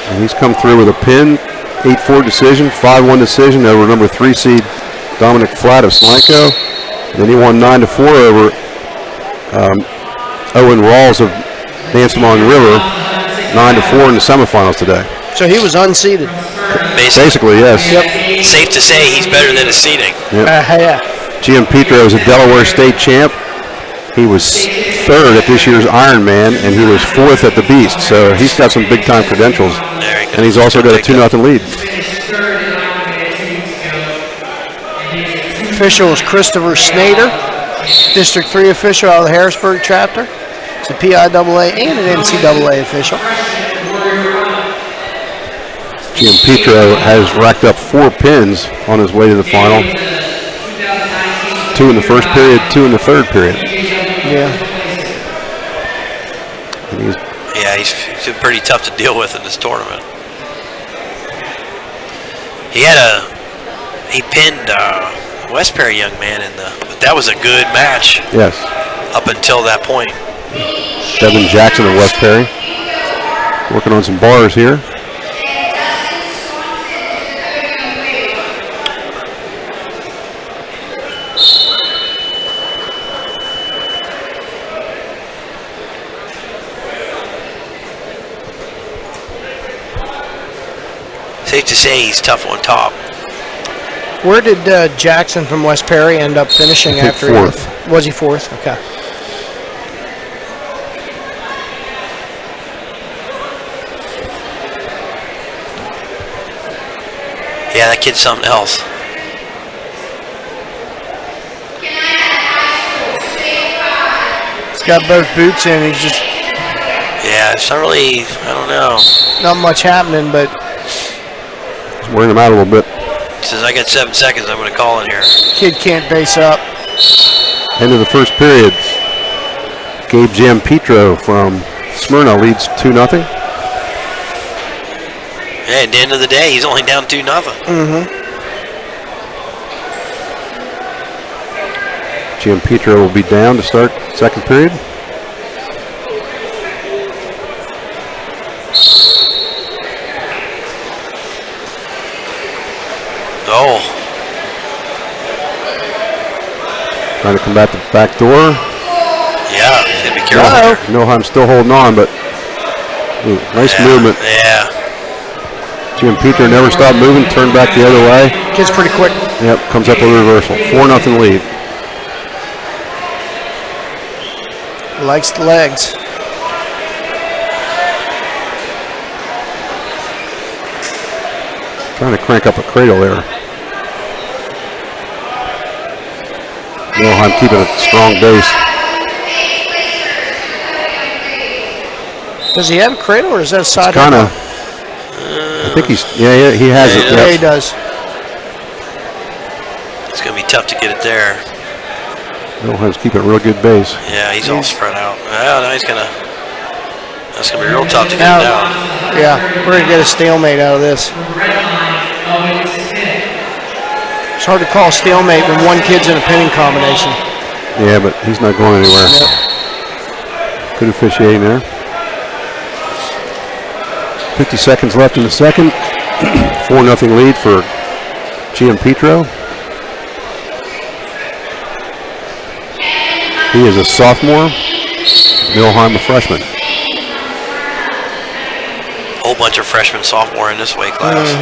And he's come through with a pin, 8-4 decision, 5-1 decision over number 3 seed Dominic Flatt of Slanko. And then he won 9-4 over Owen Rawls of Dansamong River, 9-4 in the semifinals today. So he was unseeded. Basically, yes. Yep. Safe to say he's better than his seeding. Yep. Yeah. Giampetro is a Delaware State champ. He was 3rd at this year's Ironman, and he was 4th at the Beast. So he's got some big-time credentials. And he's also got a 2-0 lead. Official is Christopher Snader, District 3 official out of the Harrisburg chapter. It's a PIAA and an NCAA official. Giampetro has racked up 4 pins on his way to the final. 2 in the first period, 2 in the third period. Yeah. He's been pretty tough to deal with in this tournament. He pinned West Perry young man but that was a good match. Yes. Up until that point. Devin Jackson of West Perry. Working on some bars here. Safe to say he's tough on top. Where did Jackson from West Perry end up finishing after? Fourth. Was he fourth? Okay. Yeah, that kid's something else. He's got both boots in. He's just Yeah, it's not really, I don't know. not much happening, but He's wearing him out a little bit. He says, I got 7 seconds, I'm going to call in here. kid can't base up. End of the first period. Gabe Giampetro from Smyrna leads 2-0. Yeah, at the end of the day, he's only down 2-0. Giampetro will be down to start second period. Oh, Trying to combat the back door. yeah, gotta be careful there. Milheim still holding on, but nice movement. Yeah, Giampetro never stopped moving, turned back the other way. Kid's pretty quick. Yep, comes up with a reversal. 4-0 lead. Likes the legs. Trying to crank up a cradle there. Milheim keeping a strong base. Does he have a cradle or is that a side? Kind of. I think he has it. Yeah, Yep. he does. it's going to be tough to get it there. Milheim's keeping a real good base. Yeah, he's all spread out. Well, now that's going to be real tough to get Now, it down. yeah, we're gonna get a stalemate out of this. It's hard to call stalemate when one kid's in a pinning combination. Yeah, but he's not going anywhere. Good officiating there. 50 seconds left in the second. 4-0 lead for Giampetro. He is a sophomore. Milheim a freshman. Whole bunch of freshmen, sophomore in this weight class.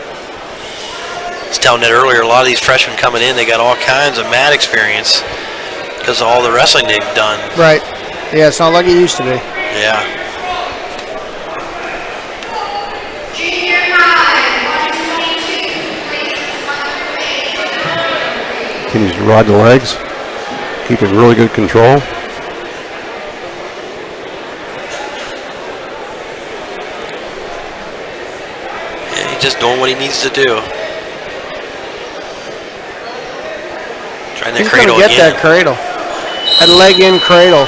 I was telling that earlier, a lot of these freshmen coming in, they got all kinds of mat experience because of all the wrestling they've done. Right. Yeah, it's not like it used to be. Yeah. Junior high, 122, Continues to ride the legs. Keeping really good control. Yeah, he's just doing what he needs to do. Trying that He's cradle gonna get again. that cradle. That leg in cradle.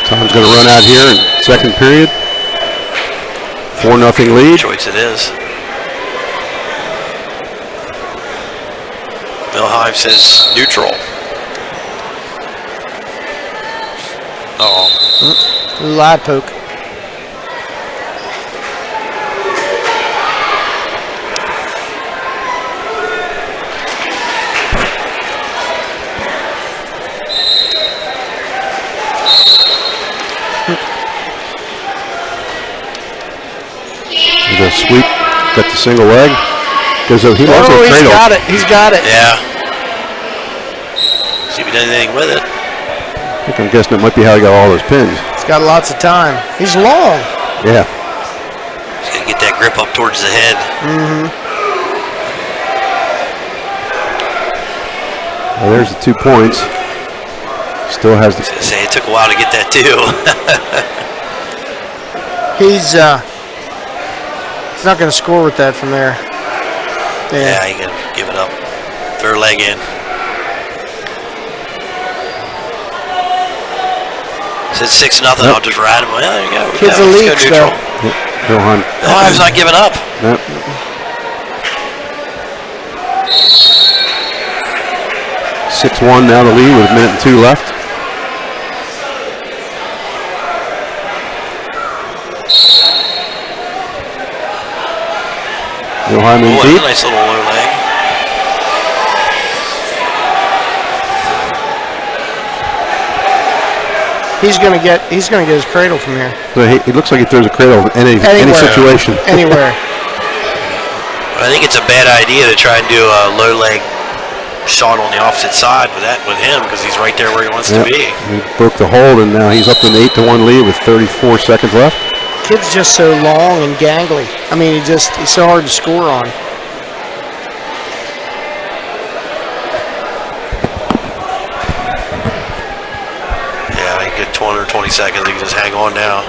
Time's going to run out here in second period. 4-0 lead. Choice it is. Milheim says neutral. Uh-oh. Live poke. There's a sweep. Got the single leg. Goes over. He loves Oh, the he's cradle. got it. He's got it. Yeah. See if he does anything with it. I think I'm guessing it might be how he got all those pins. He's got lots of time. He's long. Yeah. He's going to get that grip up towards the head. Well, there's the 2 points. Still has the. I was going to say, it took a while to get that too. He's not going to score with that from there. Yeah, he can give it up. Throw her leg in. Said 6-0. I'll just ride him. Well, there you go. Kids Let's are go leaks, neutral. though. Johan. Ohio's not giving up. Yep. (6-1) now the lead with 1:02 left. Johan in deep. Nice little low leg. He's gonna get his cradle from here. So he looks like he throws a cradle in any situation. Anywhere. I think it's a bad idea to try and do a low leg shot on the opposite side with him because he's right there where he wants to be. He broke the hold, and now he's up to an 8-1 lead with 34 seconds left. Kid's just so long and gangly. I mean, he's so hard to score on. Yeah, he get 20 or 20 seconds. He can just hang on now.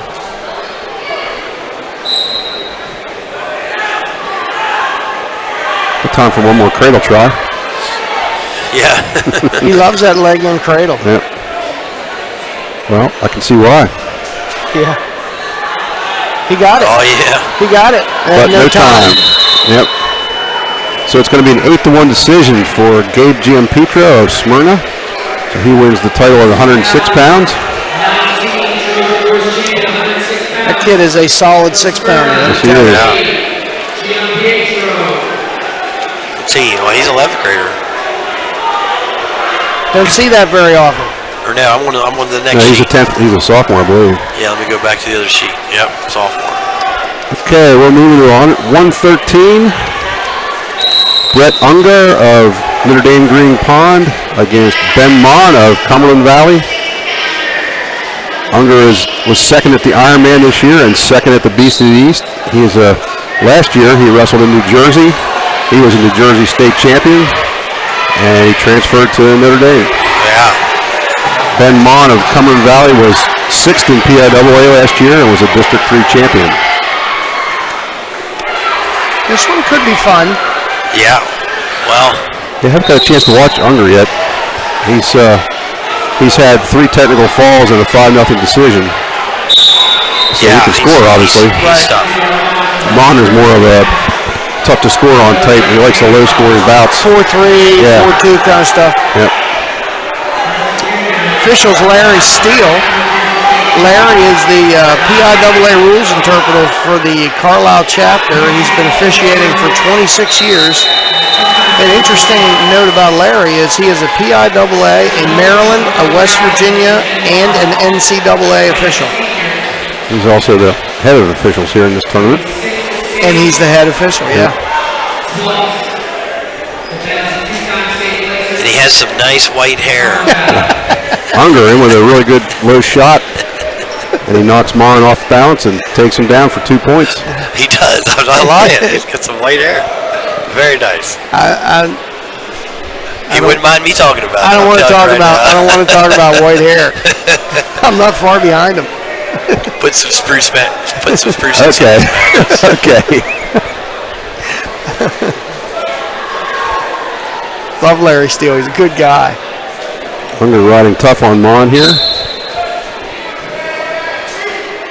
Good time for one more cradle try. Yeah. He loves that leg in cradle. Yep. Well, I can see why. Yeah. He got it. Oh, yeah. He got it. But no time. Yep. So it's going to be an 8-1 decision for Gabe Giampetro of Smyrna. So he wins the title at 106 pounds. That kid is a solid 6-pounder. Yes, he is. Let's see. Well, he's an 11th grader. Don't see that very often. Or no, I'm on the next No, he's sheet. a 10th. He's a sophomore, I believe. Yeah, let me go back to the other sheet. Yep, sophomore. Okay, we're moving to 113. Brett Unger of Notre Dame Green Pond against Ben Mon of Cumberland Valley. Unger was second at the Ironman this year and second at the Beast of the East. He is last year he wrestled in New Jersey. He was a New Jersey state champion, and he transferred to Notre Dame. Yeah. Ben Mon of Cumberland Valley was 6th in PIAA last year and was a District 3 champion. This one could be fun. Yeah. Well. They haven't got a chance to watch Unger yet. He's had 3 technical falls and a 5-0 decision. So he can score, obviously. He's tough. Mon is more of a tough to score on type. He likes the low scoring bouts. 4-3, 4-2 kind of stuff. Yep. Officials Larry Steele. Larry is the PIAA rules interpreter for the Carlisle chapter. He's been officiating for 26 years. An interesting note about Larry is he is a PIAA, a Maryland, a West Virginia, and an NCAA official. He's also the head of officials here in this tournament. And he's the head official, yeah. And he has some nice white hair. Unger in with a really good low shot. And he knocks Mon off balance and takes him down for 2 points. He does. I'm not lying. He's got some white hair. Very nice. He wouldn't mind me talking about it. I don't want to talk about white hair. I'm not far behind him. Put some spruce in. Okay. Okay. Love Larry Steele. He's a good guy. Unger riding tough on Mon here.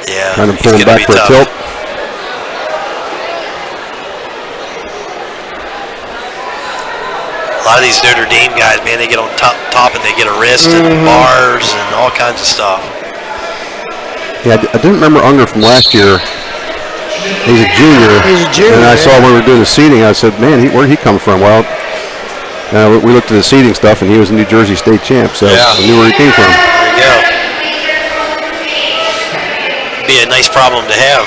Yeah. Trying to pull him back for a tilt. A lot of these Notre Dame guys, man, they get on top and they get a wrist and bars and all kinds of stuff. Yeah, I didn't remember Unger from last year. He's a junior. And I saw when we were doing the seating, I said, man, where'd he come from? Well, we looked at the seating stuff, and he was a New Jersey state champ, so I knew where he came from. There you go. Be a nice problem to have.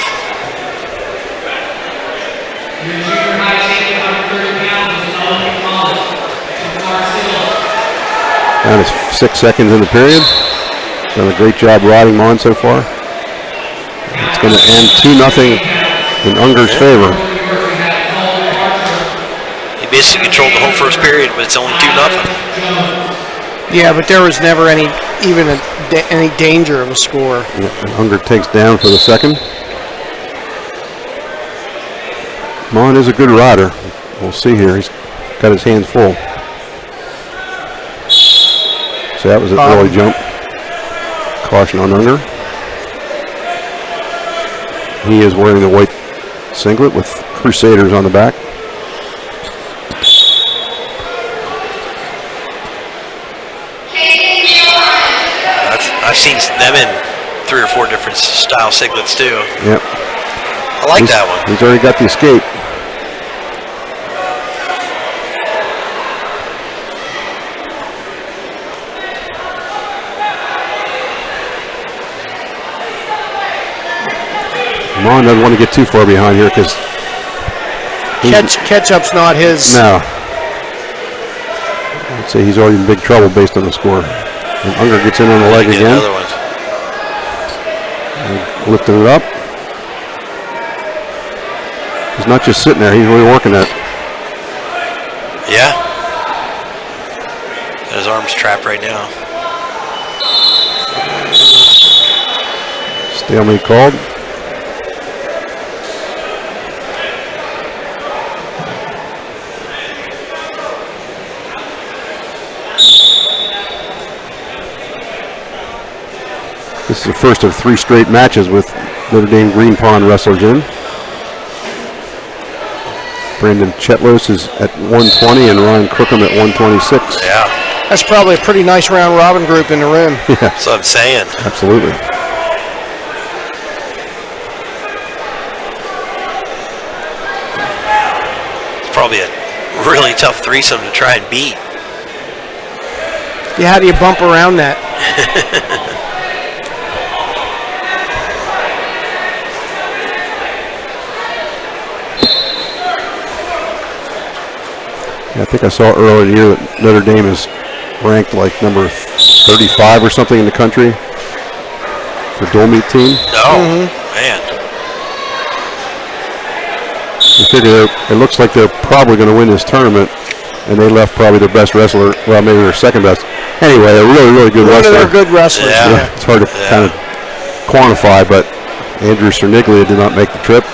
Down to 6 seconds in the period. Done a great job riding Mon so far. It's going to end 2-0 in Unger's favor. He basically controlled the whole first period, but it's only 2-0. Yeah, but there was never any danger of a score. Yeah, Unger takes down for the second. Mon is a good rider. We'll see here. He's got his hands full. So that was an early jump. Caution on Unger. he is wearing the white singlet with Crusaders on the back. I've seen them in 3 or 4 different style singlets too. Yep. I like that one. He's already got the escape. Mon doesn't want to get too far behind here because Catch-up's not his. no. I'd say he's already in big trouble based on the score. And Unger gets in on the leg again. Another one. Lifting it up. He's not just sitting there, he's really working it. Yeah. Got his arms trapped right now. Stalemate called. This is the first of 3 straight matches with Notre Dame Green Pond wrestlers in. Brandon Chetlos is at 120 and Ryan Crookham at 126. Yeah. That's probably a pretty nice round robin group in the room. Yeah, That's what I'm saying. absolutely. It's probably a really tough threesome to try and beat. Yeah, how do you bump around that? I think I saw earlier in the year that Notre Dame is ranked like number 35 or something in the country for dual meet team. Oh, man. You figure it looks like they're probably going to win this tournament, and they left probably their best wrestler, well, maybe their second best. Anyway, a really, really good wrestler. They're good wrestlers. Yeah. Yeah. It's hard to kind of quantify, but Andrew Cerniglia did not make the trip.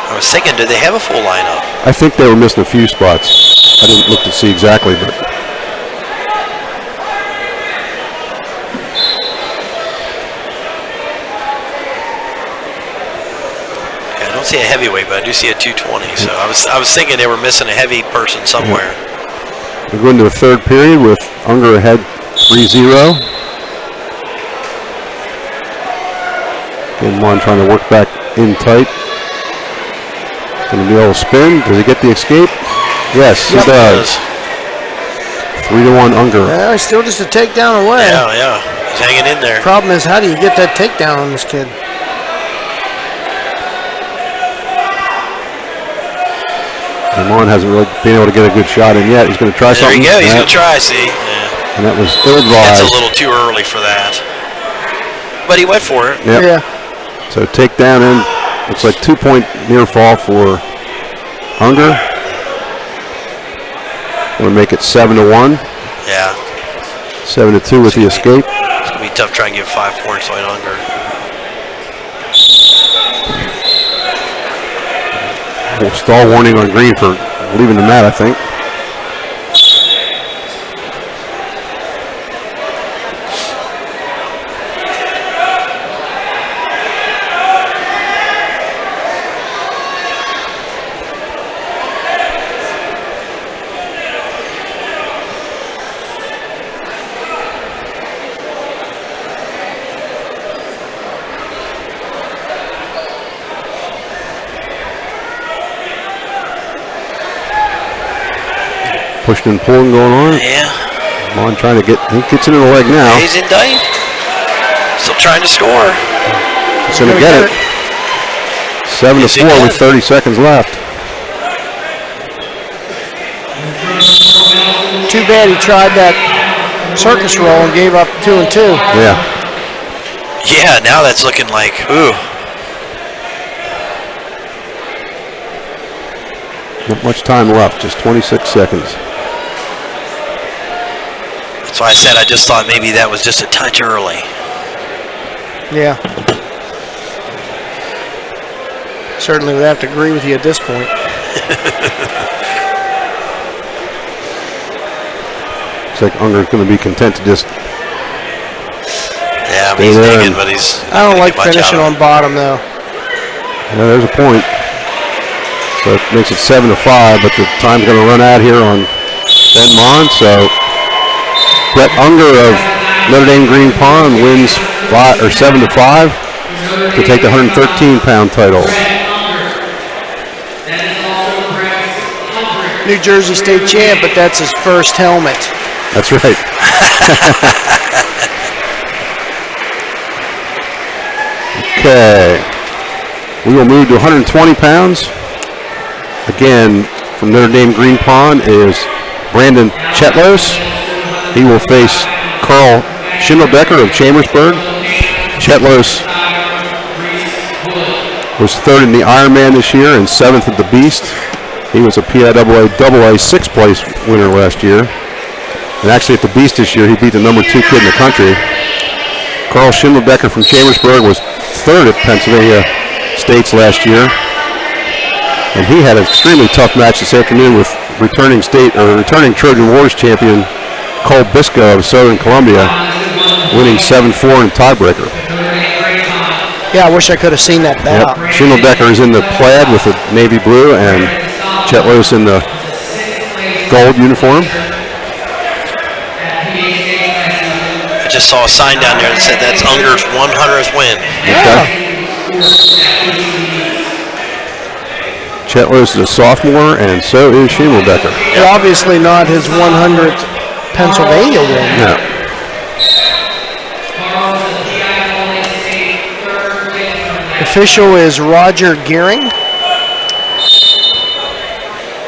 I was thinking, did they have a full lineup? I think they were missing a few spots. I didn't look to see exactly, but Yeah, I don't see a heavyweight, but I do see a 220. So I was thinking they were missing a heavy person somewhere. we're going to a third period with Unger ahead 3-0. Again, Mon trying to work back in tight. Going to be able to spin. Does he get the escape? Yes, he does. 3-1 Unger. Yeah, still just a takedown away. Yeah. He's hanging in there. Problem is, how do you get that takedown on this kid? And Mon hasn't really been able to get a good shot in yet. He's going to try There something. you go. He's Yeah. going to try, see? Yeah. And that was It's ill-advised. a little too early for that. But he went for it. Yep. Yeah. So takedown in. Looks like 2-point near fall for Unger. Going to make it 7-1. Yeah. 7-2 with the escape. It's going to be tough trying to give 5 points on Unger. Stall warning on green for leaving the mat, I think. Pushing and pulling going on. Yeah. Mon trying to get, he gets it in the leg now. He's in tight. Still trying to score. He's going to get it. 7-4 with 30 seconds left. Too bad he tried that circus roll and gave up 2 and 2. Yeah. Yeah, now that's looking like, ooh. Not much time left, just 26 seconds. That's why I said I just thought maybe that was just a touch early. Yeah. Certainly would have to agree with you at this point. Looks like Unger's going to be content to just I mean, he's Stay there. digging, but he's. I don't like finishing on bottom though. Yeah, there's a point. So it makes it 7-5, but the time's going to run out here on Ben Mon. So Brett Unger of Notre Dame Green Pond wins 7-5 to take the 113-pound title. New Jersey State champ, but that's his first helmet. That's right. Okay. We will move to 120 pounds. Again, from Notre Dame Green Pond is Brandon Chetlos. He will face Carl Schindeldecker of Chambersburg. Chetlos was third in the Ironman this year and seventh at the Beast. He was a PIAA sixth-place winner last year. And actually at the Beast this year, he beat the number 2 kid in the country. Carl Schindeldecker from Chambersburg was third at Pennsylvania States last year. And he had an extremely tough match this afternoon with returning Trojan Wars champion Cole Bisco of Southern Columbia, winning 7-4 in tiebreaker. Yeah, I wish I could have seen that bout. Yep. Schindeldecker is in the plaid with the navy blue, and Chetlos in the gold uniform. I just saw a sign down there that said that's Unger's 100th win. Okay. Chetlos is a sophomore, and so is Schindeldecker. But obviously not his 100th Pennsylvania win. No. Official is Roger Gearing.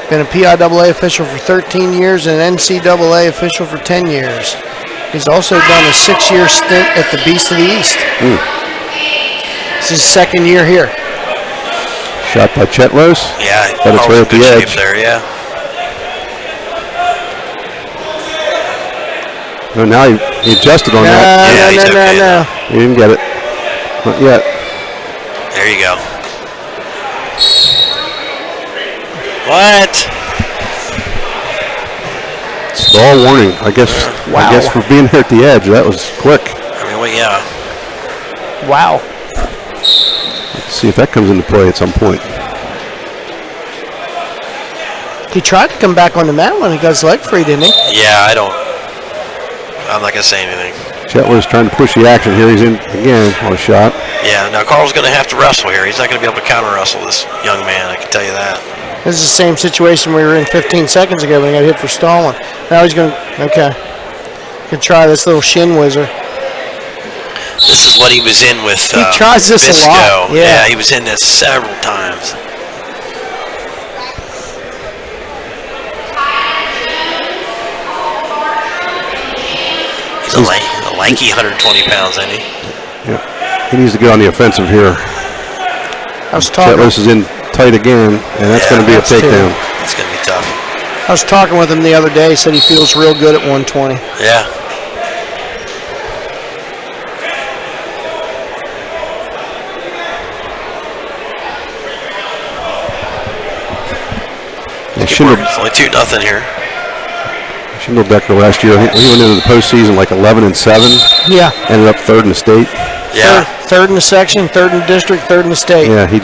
Been a PIAA official for 13 years and an NCAA official for 10 years. He's also done a 6-year stint at the Beast of the East. This is his second year here. Shot by Chetlos. Yeah, but it's right at the edge. There, yeah. Oh, now he adjusted on that. Yeah, he's okay. No. He didn't get it. Not yet. There you go. What? Stall warning. I guess. Wow. I guess for being there at the edge, that was quick. I mean, well, yeah. Wow. Let's see if that comes into play at some point. He tried to come back on the mat when he got his leg free, didn't he? Yeah, I'm not going to say anything. Chetler's trying to push the action here. He's in again on a shot. Yeah, now Carl's going to have to wrestle here. He's not going to be able to counter wrestle this young man, I can tell you that. This is the same situation we were in 15 seconds ago when he got hit for stalling. Now he's going to, okay. Could try this little shin whizzer. This is what he was in with He tries this Bisco. a lot. Yeah. He was in this several times. He's a lanky 120 pounds, ain't he? Yeah. He needs to get on the offensive here. I was talking. Chetlos is in tight again, and that's going to be a takedown. It's going to be tough. I was talking with him the other day. He said he feels real good at 120. Yeah. It's only 2-0 here. Schindeldecker last year, he went into the postseason like 11-7. Yeah. Ended up third in the state. Yeah. Third in the section, third in the district, third in the state. Yeah, he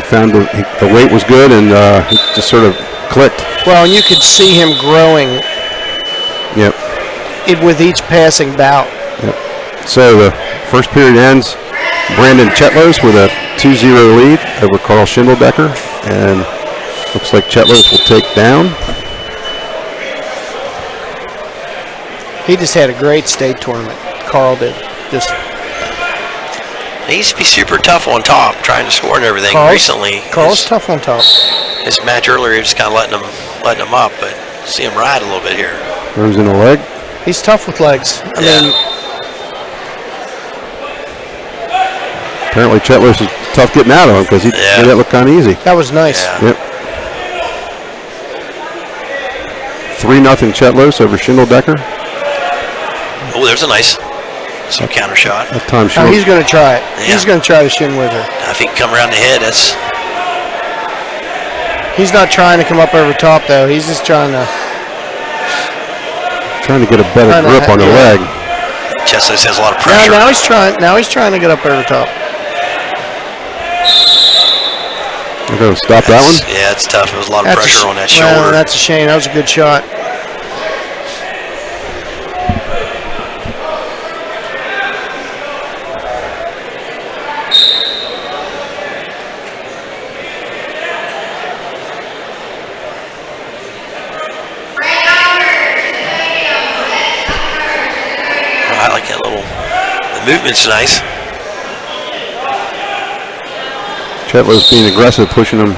found the weight was good, and he just sort of clicked. Well, and you could see him growing. Yep. With each passing bout. Yep. So the first period ends. Brandon Chetlos with a 2-0 lead over Carl Schindeldecker, and looks like Chetlos will take down. He just had a great state tournament. Carl did. He used to be super tough on top, trying to score and everything. Recently, Carl's tough on top. His match earlier, he was kind of letting him up, but see him ride a little bit here. Throws in a leg. He's tough with legs. I mean, apparently Chetlos is tough getting out of him because he made that look kind of easy. That was nice. Yeah. Yep. 3-0 Chetlos over Schindeldecker. Oh, there's a nice counter shot. That time Now he's going to try it. Yeah. He's going to try the shin whizzer. If he can come around the head, that's... He's not trying to come up over top, though. He's just trying to get a better grip on the leg. Cheslow has a lot of Now, pressure. now he's trying. Now he's trying to get up over the top. Okay, stop that one. Yeah, it's tough. There was a lot of pressure on that Well, shoulder. that's a shame. That was a good shot. I like that little. The movement's nice. Chetlow's being aggressive, pushing him.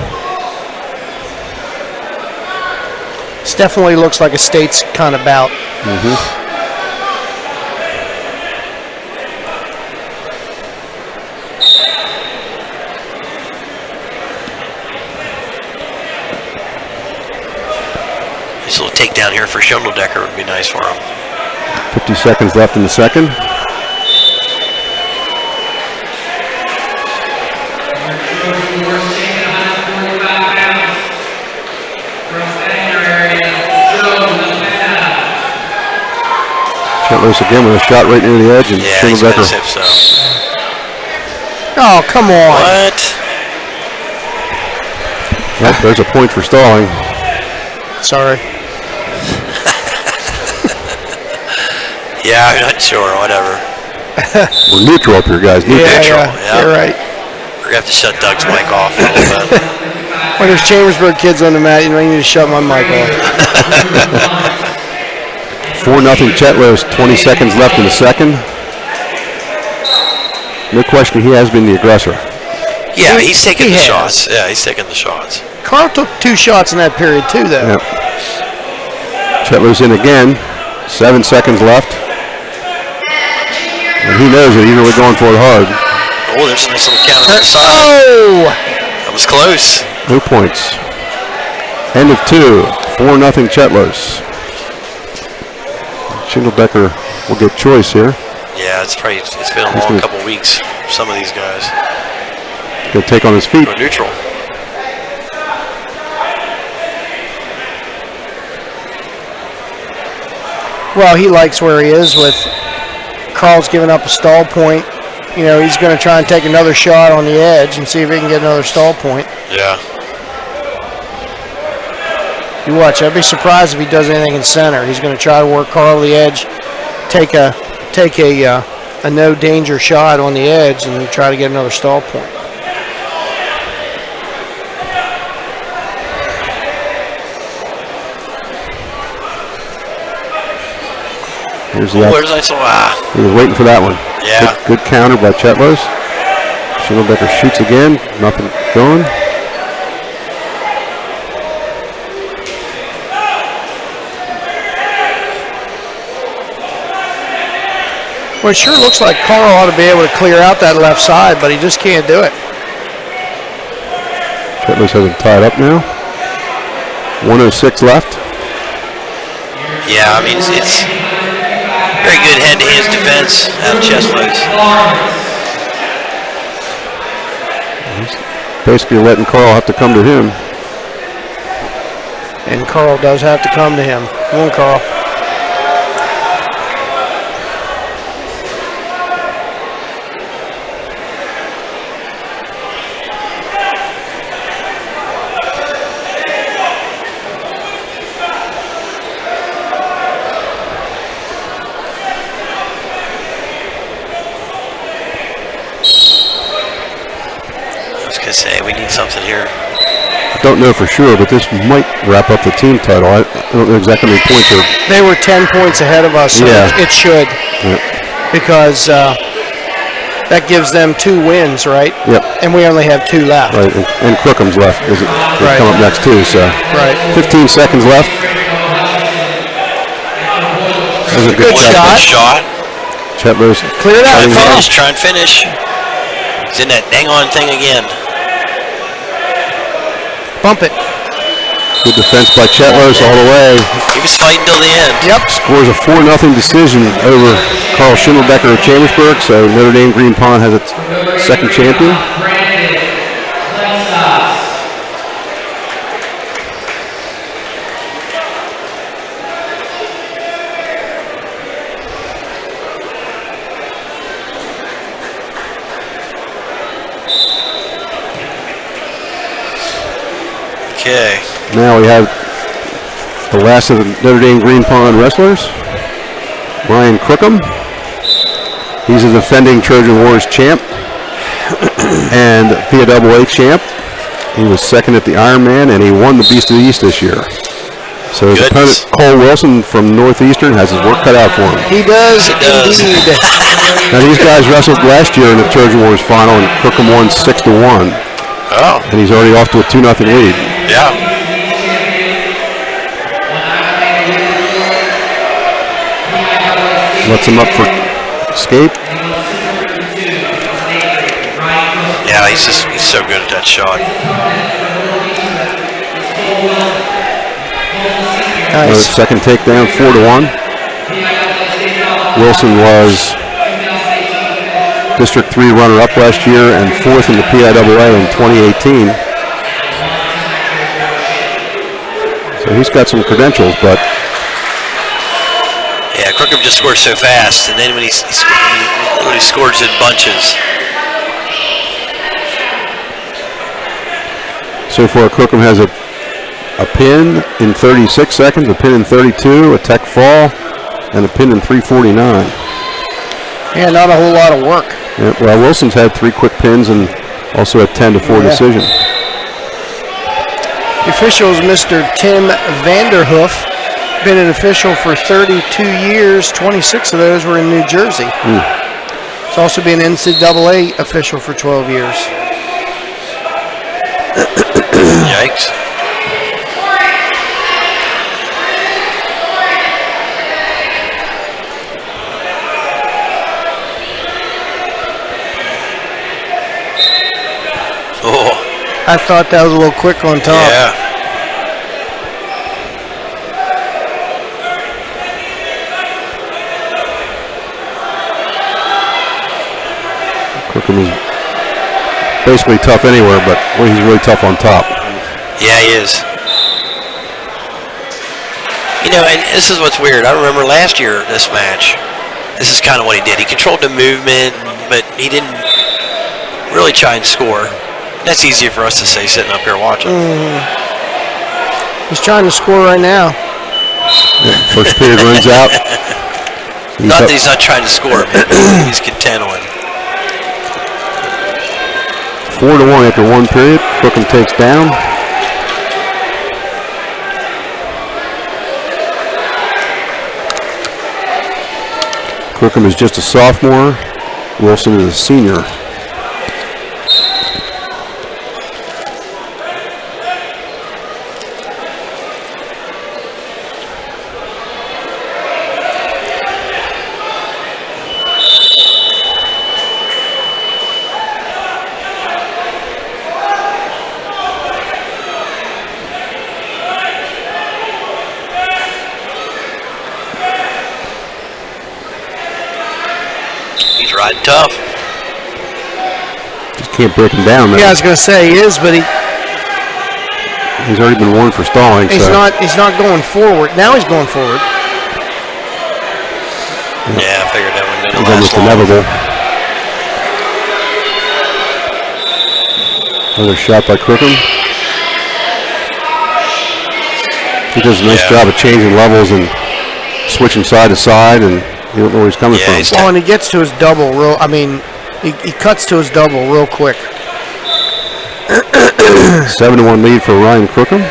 This definitely looks like a states kind of bout. This little takedown here for Schindlerdecker would be nice for him. 50 seconds left in the second. Chetlow's again with a shot right near the edge, and Yeah, he's Schindlerdecker. massive, so. Oh, come on. What? Yep, there's a point for stalling. Sorry. Yeah, I'm not sure. Whatever. We're neutral up here, guys. Neutral. Yeah. You're right. We're going to have to shut Doug's mic off a little bit. When there's Chambersburg kids on the mat, you know you need to shut my mic off. 4-0 Chetlow's 20 seconds left in the second. No question, he has been the aggressor. Yeah, he's taking He the has. shots. Yeah, he's taking the shots. Carl took 2 shots in that period too, though. Yep. Chetlow's in again. 7 seconds left. And he knows that he's really going for it hard. Oh, there's a nice little counter on the side. Oh! That was close. No points. End of 2. 4-0 Chetlow's. Schindlerdecker will get choice here. Yeah, it's been a long couple weeks for some of these guys. He'll take on his feet. Go neutral. Well, he likes where he is with Carl's giving up a stall point. You know, he's going to try and take another shot on the edge and see if he can get another stall point. Yeah. You watch. I'd be surprised if he does anything in center. He's going to try to work Carl to the edge, take a no danger shot on the edge, and try to get another stall point. Here's the Where's nice little He was waiting for that one. Yeah. Good counter by Chetlow's. Schindlerdecker shoots again. Nothing going. Well, it sure looks like Carl ought to be able to clear out that left side, but he just can't do it. Chetlow's has it tied up now. 1:06 left. Yeah, I mean, it's very good hand-to-hands defense out of Cheslow's. He's basically letting Carl have to come to him. And Carl does have to come to him. Come on, Carl. I say we need something here. I don't know for sure, but this might wrap up the team title. I don't know exactly how many points are. They were 10 points ahead of us, so Yeah. it should. Yep. Because that gives them 2 wins, right? Yep. And we only have 2 left. Right, and Crookham's left. They Right. come up next too. So Right. 15 seconds left. That was a Good shot. Shot. Chetlow's Clear it out. cutting Carl. down. Try and finish. He's in that dang-on thing again. Bump it. Good defense by Chetlow's all the way. He was fighting till the end. Yep. Scores a 4-0 decision over Carl Schindlerdecker of Chambersburg. So Notre Dame Green Pond has its second champion. Okay. Now we have the last of the Notre Dame Green Pond wrestlers, Ryan Crookham. He's a defending Trojan Wars champ and PAAA champ. He was second at the Ironman, and he won the Beast of the East this year. So his opponent, Cole Wilson from Northeastern, has his work cut out for him. He does indeed. Now these guys wrestled last year in the Trojan Wars final, and Crookham won 6-1. Oh. And he's already off to a 2-0 lead. Yeah. Lets him up for escape. Yeah, he's so good at that shot. Nice. Second takedown, 4-1. Wilson was District 3 runner-up last year and 4th in the PIAA in 2018. So he's got some credentials, but yeah, Crookham just scores so fast, and then when he scores in bunches. So far, Crookham has a pin in 36 seconds, a pin in 32, a tech fall, and a pin in 3:49. Yeah, not a whole lot of work. Yeah, well, Wilson's had 3 quick pins and also a 10-4 decision. The official is Mr. Tim Vanderhoof. Been an official for 32 years. 26 of those were in New Jersey. He's also been an NCAA official for 12 years. Yikes. Oh. I thought that was a little quick on top. Yeah. Crookham is basically tough anywhere, but he's really tough on top. Yeah, he is. You know, and this is what's weird. I remember last year, this match, this is kind of what he did. He controlled the movement, but he didn't really try and score. That's easier for us to say sitting up here watching. He's trying to score right now. Yeah, first period runs out. Not that he's not trying to score, but he's content on. 4-1 after 1 period. Crookham takes down. Crookham is just a sophomore. Wilson is a senior. He's riding tough. Just can't break him down. Yeah, I was going to say he is, but he's already been warned for stalling. He's not going forward. Now he's going forward. Yeah, I figured that one didn't It's last almost long. inevitable. Another shot by Crookham. He does a nice job of changing levels and switching side to side, and you don't know where he's coming from. Oh, and he gets to his double he cuts to his double real quick. 7-1 lead for Ryan Crookham.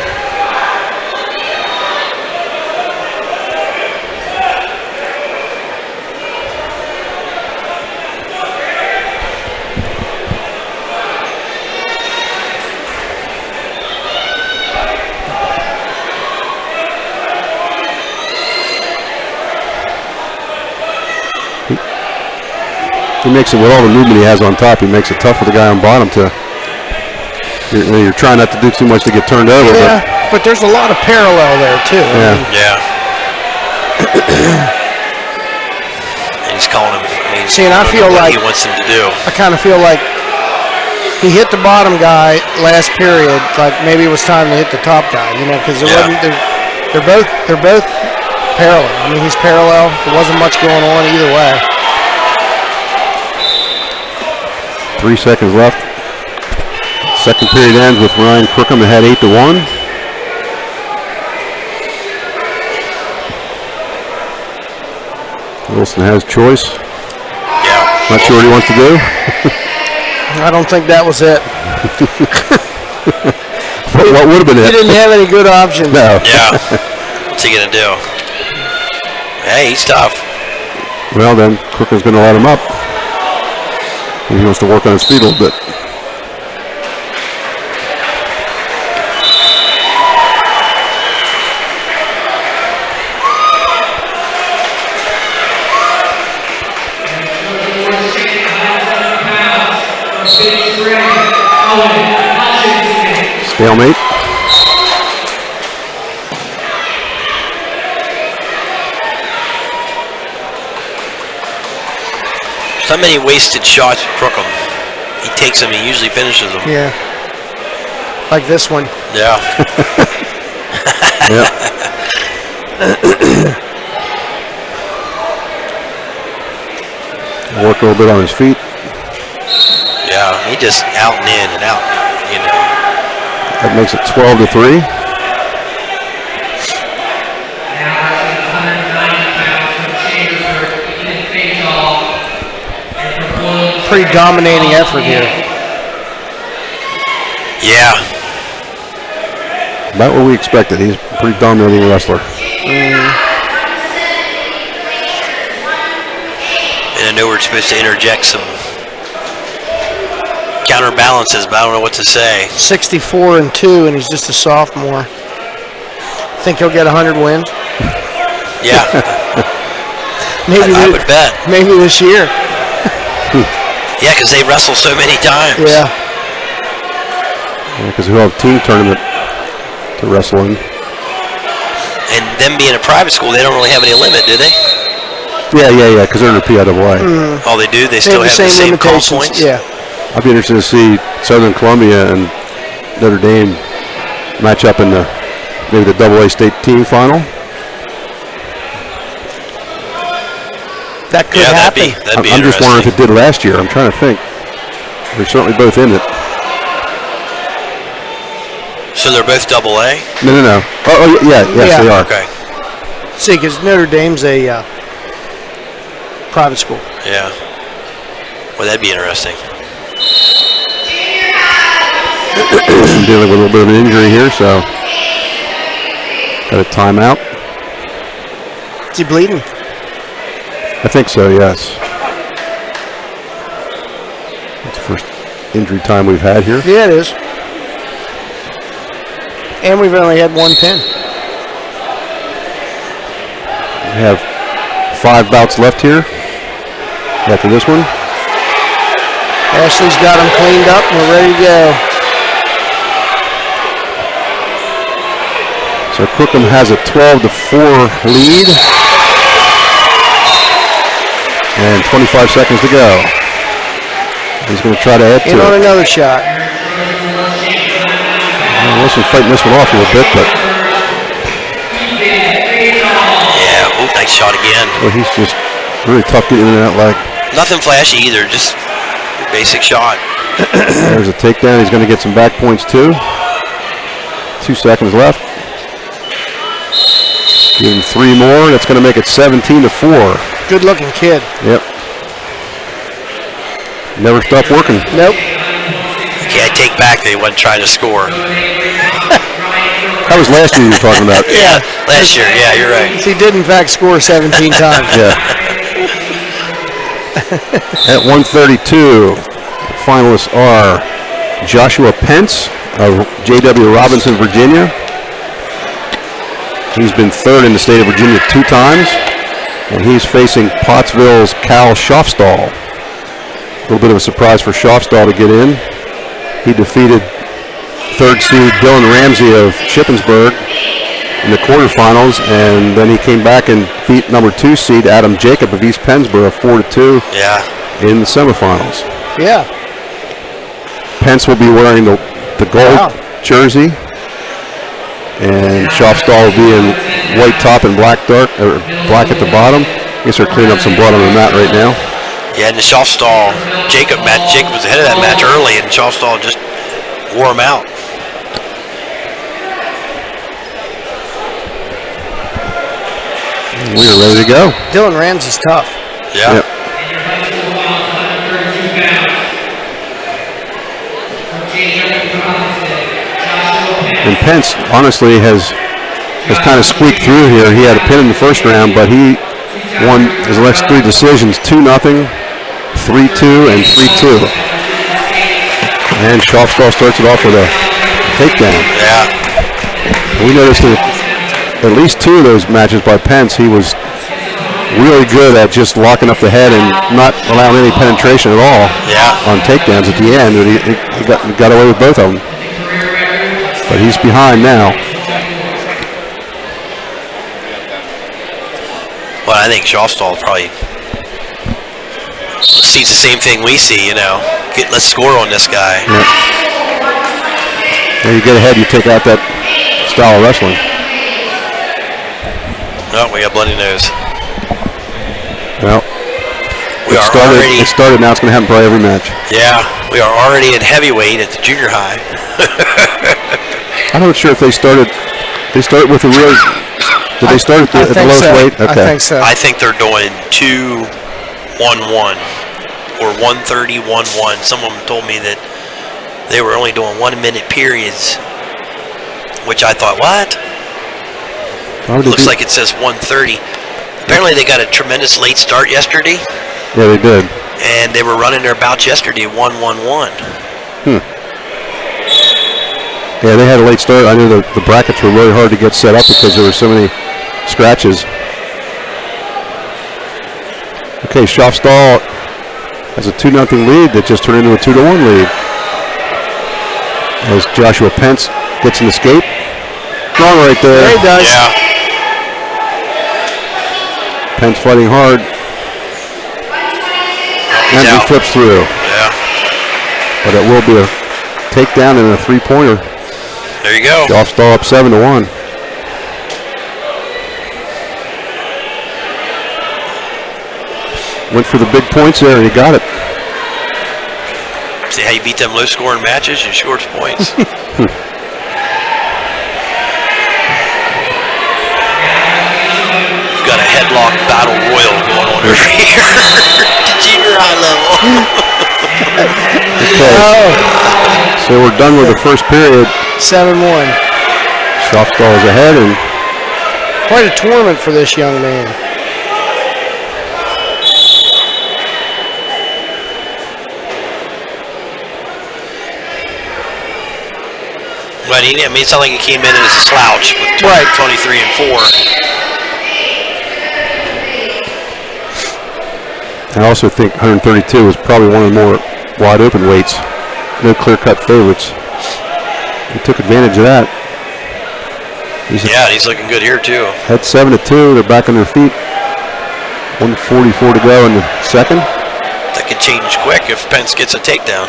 He makes it with all the movement he has on top. He makes it tough for the guy on bottom to. You're trying not to do too much to get turned over. Yeah, but there's a lot of parallel there too. Yeah. And he's calling him. See, and I feel what like he wants him to do. I kind of feel like he hit the bottom guy last period. Like maybe it was time to hit the top guy. You know, because they're both parallel. I mean, he's parallel. There wasn't much going on either way. 3 seconds left. Second period ends with Ryan Crookham ahead 8-1. Wilson has choice. Yeah. Not sure what he wants to do. I don't think that was it. What would have been He it? didn't have any good options. No. Yeah. What's he gonna do? Hey, he's tough. Well, then Crooken's going to let him up. He wants to work on his feet a little bit. Stalemate. So many wasted shots with Crookham. He takes them, he usually finishes them. Yeah. Like this one. Yeah. Yeah. Work a little bit on his feet. Yeah, he just out and in and out, you know. That makes it 12-3. Pretty dominating effort here. Yeah. About what we expected. He's a pretty dominating wrestler. And I know we're supposed to interject some counterbalances, but I don't know what to say. 64-2, and he's just a sophomore. Think he'll get 100 wins? Yeah. Maybe I would bet. Maybe this year. Yeah, because they wrestle so many times. Yeah. Because we'll have a team tournament to wrestle in. And them being a private school, they don't really have any limit, do they? Yeah, because they're in the PIAA. Oh, they do? They still have the same call points? Yeah. I'd be interested to see Southern Columbia and Notre Dame match up in maybe the AA state team final. That could happen. That'd be I'm just wondering if interesting. it did last year. I'm trying to think. They're certainly both in it. So they're both AA? No. Oh yes, Yeah. they are. Okay. See, because Notre Dame's a private school. Yeah. Well, that'd be interesting. I'm dealing with a little bit of an injury here, so got a timeout. Is he bleeding? I think so, yes. That's the first injury time we've had here. Yeah, it is. And we've only had one pin. We have 5 bouts left here after this one. Ashley's got him cleaned up and we're ready to go. So Crookham has a 12-4 lead. And 25 seconds to go. He's going to try to add to In on it. another shot. Wilson's fighting this one off a little bit, but Yeah. Oh, nice shot again. he's just really tough getting in that leg. Nothing flashy either, just basic shot. There's a takedown. He's going to get some back points too. 2 seconds left. Give him 3 more. That's going to make it 17-4. Good looking kid. Yep. Never stopped working. Nope. Okay, I take back they wasn't trying to score. That was last year you were talking about. Yeah. Last year, yeah, you're right. He did in fact score 17 times. Yeah. At 132, the finalists are Joshua Pence of J.W. Robinson, Virginia. He's been third in the state of Virginia 2 times. And he's facing Pottsville's Cal Schofstall. A little bit of a surprise for Schofstall to get in. He defeated 3rd seed Dylan Ramsey of Shippensburg in the quarterfinals, and then he came back and beat number 2 seed Adam Jacob of East Pennsboro 4-2 Yeah. in the semifinals. Yeah. Pence will be wearing the gold jersey, and Schofstall will be in white top and black at the bottom. I guess they're cleaning up some blood on the mat right now. Yeah, and the Schofstall Jacob match. Jacob was ahead of that match early, and Schofstall just wore him out. We're ready to go. Dylan Ramsey's tough. Yeah. Yep. And Pence, honestly, has kind of squeaked through here. He had a pin in the first round, but he won his last 3 decisions, 2-0, 3-2, and 3-2. And Schaufstall starts it off with a takedown. Yeah. We noticed that at least 2 of those matches by Pence, he was really good at just locking up the head and not allowing any penetration at all on takedowns at the end. But he got away with both of them. But he's behind now. Well, I think Schaufstall probably sees the same thing we see, let's score on this guy. Yeah. When you get ahead, you take out that style of wrestling. Oh, we got bloody nose. Well, It it started, now it's going to happen probably every match. Yeah, we are already at heavyweight at the junior high. I'm not sure if they started with the real. Did they start at the lowest weight? Okay. I think so. I think they're doing 2-1-1 or 1:30-1-1. Some of them told me that they were only doing 1 minute periods, which I thought, what? Looks like it says 1:30. Apparently they got a tremendous late start yesterday. Yeah, they did. And they were running their bouts yesterday 1-1-1. Yeah, they had a late start. I knew the brackets were really hard to get set up because there were so many scratches. Okay, Schaufstall has a 2-0 lead that just turned into a 2-1 lead. As Joshua Pence gets an escape. Wrong right there. There he does. Yeah. Pence fighting hard. And he flips through. Yeah. But it will be a takedown and a 3-pointer. There you go. Schaufstall up 7-1. Went for the big points there and he got it. See how you beat them low-scoring matches? You score points. We've got a headlock battle royal going on over here. Junior high level. Okay. So we're done with the first period. 7-1. Schaufstall is ahead and quite a tournament for this young man. But it's not like he came in as a slouch with 23 and 4. I also think 132 is probably one of the more wide open weights. No clear-cut favorites. He took advantage of that. He's looking good here too. Head 7-2. They're back on their feet. 1:44 to go in the second. That could change quick if Pence gets a takedown.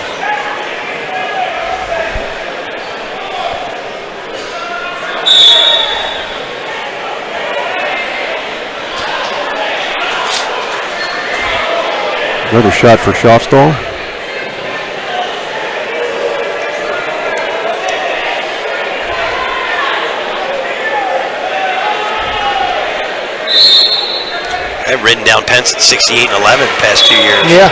Another shot for Schaufstall. I've written down Pence at 68 and 11 the past 2 years. Yeah.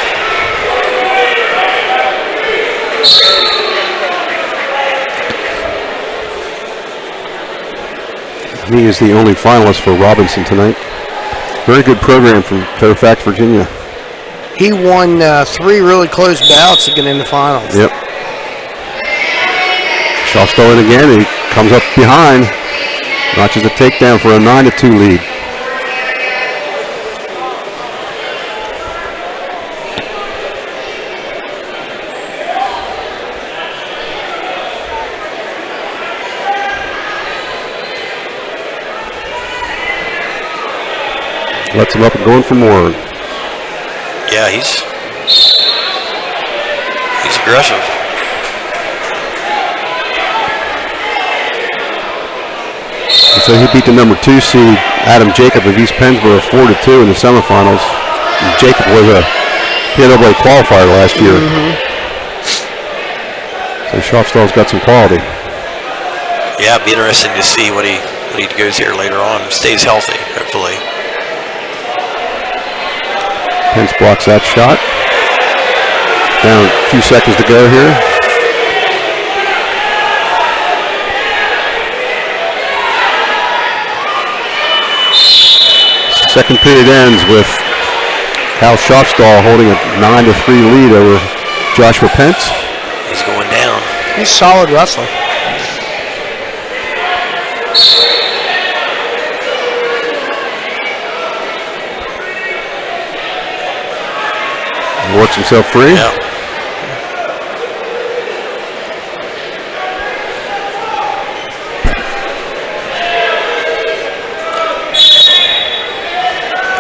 He is the only finalist for Robinson tonight. Very good program from Fairfax, Virginia. He won 3 really close bouts to get in the finals. Yep. Schaufstall in again. He comes up behind. Notches a takedown for a 9-2 lead. Lets him up and going for more. Yeah, he's aggressive. And so he beat the number 2 seed, Adam Jacob of East Pennsboro, 4-2 in the semifinals. And Jacob was a NCAA qualifier last year. So Schaufstall's got some quality. Yeah, it'd be interesting to see what he goes here later on. Stays healthy, hopefully. Pence blocks that shot. Down a few seconds to go here. Second period ends with Cal Schofstall holding a 9-3 lead over Joshua Pence. He's going down. He's a solid wrestler. He works himself free. Yep.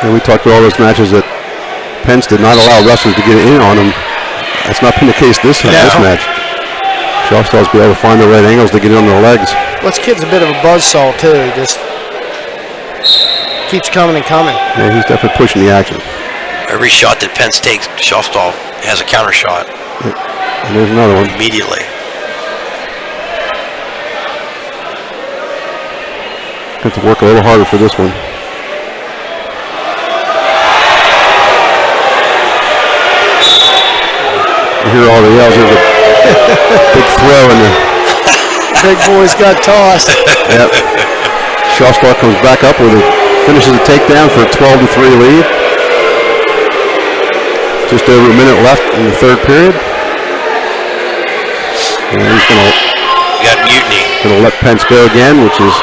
And we talked about all those matches that Pence did not allow wrestlers to get in on him. That's not been the case this match. Schofstall's be able to find the right angles to get in on their legs. Well, this kid's a bit of a buzzsaw, too. He just keeps coming and coming. Yeah, he's definitely pushing the action. Every shot that Pence takes, Schofstall has a counter shot. And there's another one. Immediately. Got to work a little harder for this one. You hear all the yells of the big throw and the Big boys got tossed. yep. Schofstall comes back up with it, finishes the takedown for a 12-3 lead. Just over a minute left in the third period. And he's got mutiny. Gonna let Pence go again, which is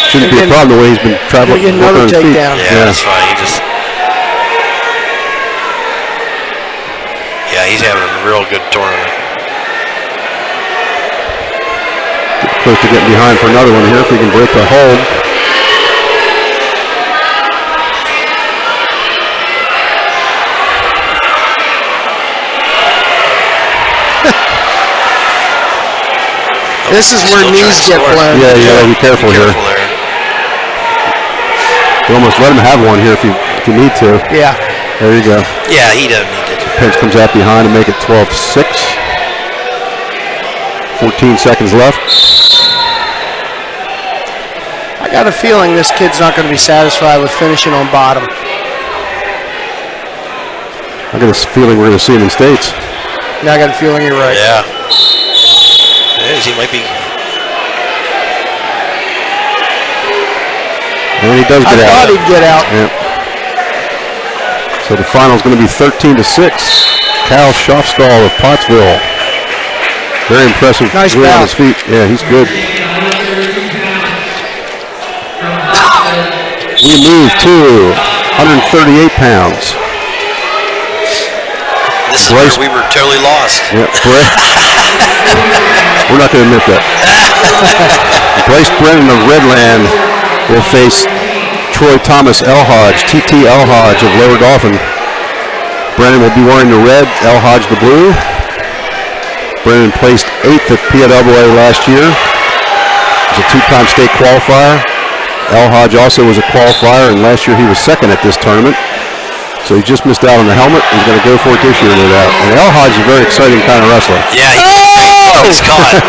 shouldn't be a problem the way he's been traveling. Get another takedown. Yeah, that's fine. He's having a real good tournament. Get close to getting behind for another one here if he can break the hold. This is where knees get blown. Yeah, you gotta be careful here. You almost let him have one here if you need to. Yeah. There you go. Yeah, he doesn't need to. Pence comes out behind to make it 12-6. 14 seconds left. I got a feeling this kid's not going to be satisfied with finishing on bottom. I got a feeling we're going to see him in states. Yeah, I got a feeling you're right. Yeah. It is. He might be. And he does get out. I thought he'd get out. Yep. So the final's going to be 13-6. Cal Schofstall of Pottsville. Very impressive. Nice on bounce. his feet. Yeah, he's good. We move to 138 pounds. This is where we were totally lost. Yep. We're not going to admit that. Bryce Brennan of Redland will face Troy Thomas Elhodge, TT Elhodge of Lower Dauphin. Brennan will be wearing the red, Elhodge the blue. Brennan placed 8th at PWA last year. He was a two-time state qualifier. Elhodge also was a qualifier, and last year he was second at this tournament. So he just missed out on the helmet. He's going to go for it this year, no doubt. And Elhodge is a very exciting kind of wrestler. Yeah, he's caught.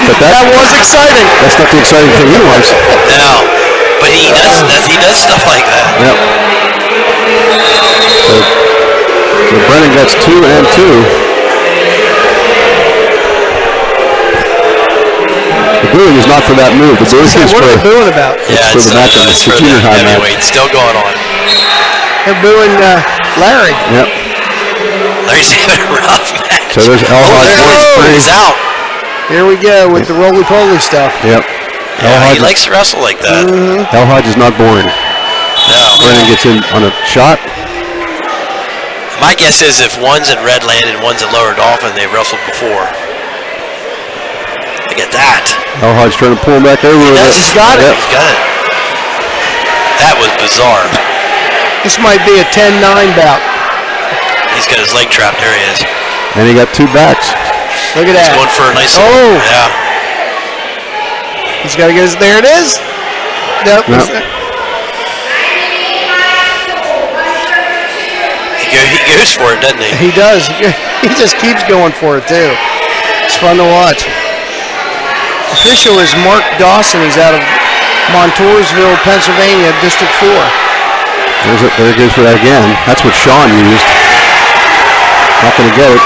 But That was exciting. That's not the exciting thing he wants. No, but he does stuff like that. Yep. So Brennan gets 2 and 2. The booing is not for that move. The booing is What for are they booing about? Yeah, for it's the match. It's for the the junior high match. heavyweight. Still going on. They're booing Larry. Yep. Larry's having a rough match. So there's Elhodge. He's out. Here we go with the roly-poly stuff. Yep. Yeah, he likes to wrestle like that. Elhodge is not boring. No. Brennan gets in on a shot. My guess is if one's in Redland and one's in Lower Dauphin, they've wrestled before. Look at that. Elhodge trying to pull him back over. He's got it. Yep. He's got it. That was bizarre. This might be a 10-9 bout. He's got his leg trapped. There he is. And he got 2 backs. Look at He's that. going for a nice. Oh. Yeah. He's got to get his. There it is. Nope. Nope. He goes for it, doesn't he? He does. He just keeps going for it, too. It's fun to watch. Official is Mark Dawson. He's out of Montoursville, Pennsylvania, District 4. There it goes for that again. That's what Sean used. Not going to get it.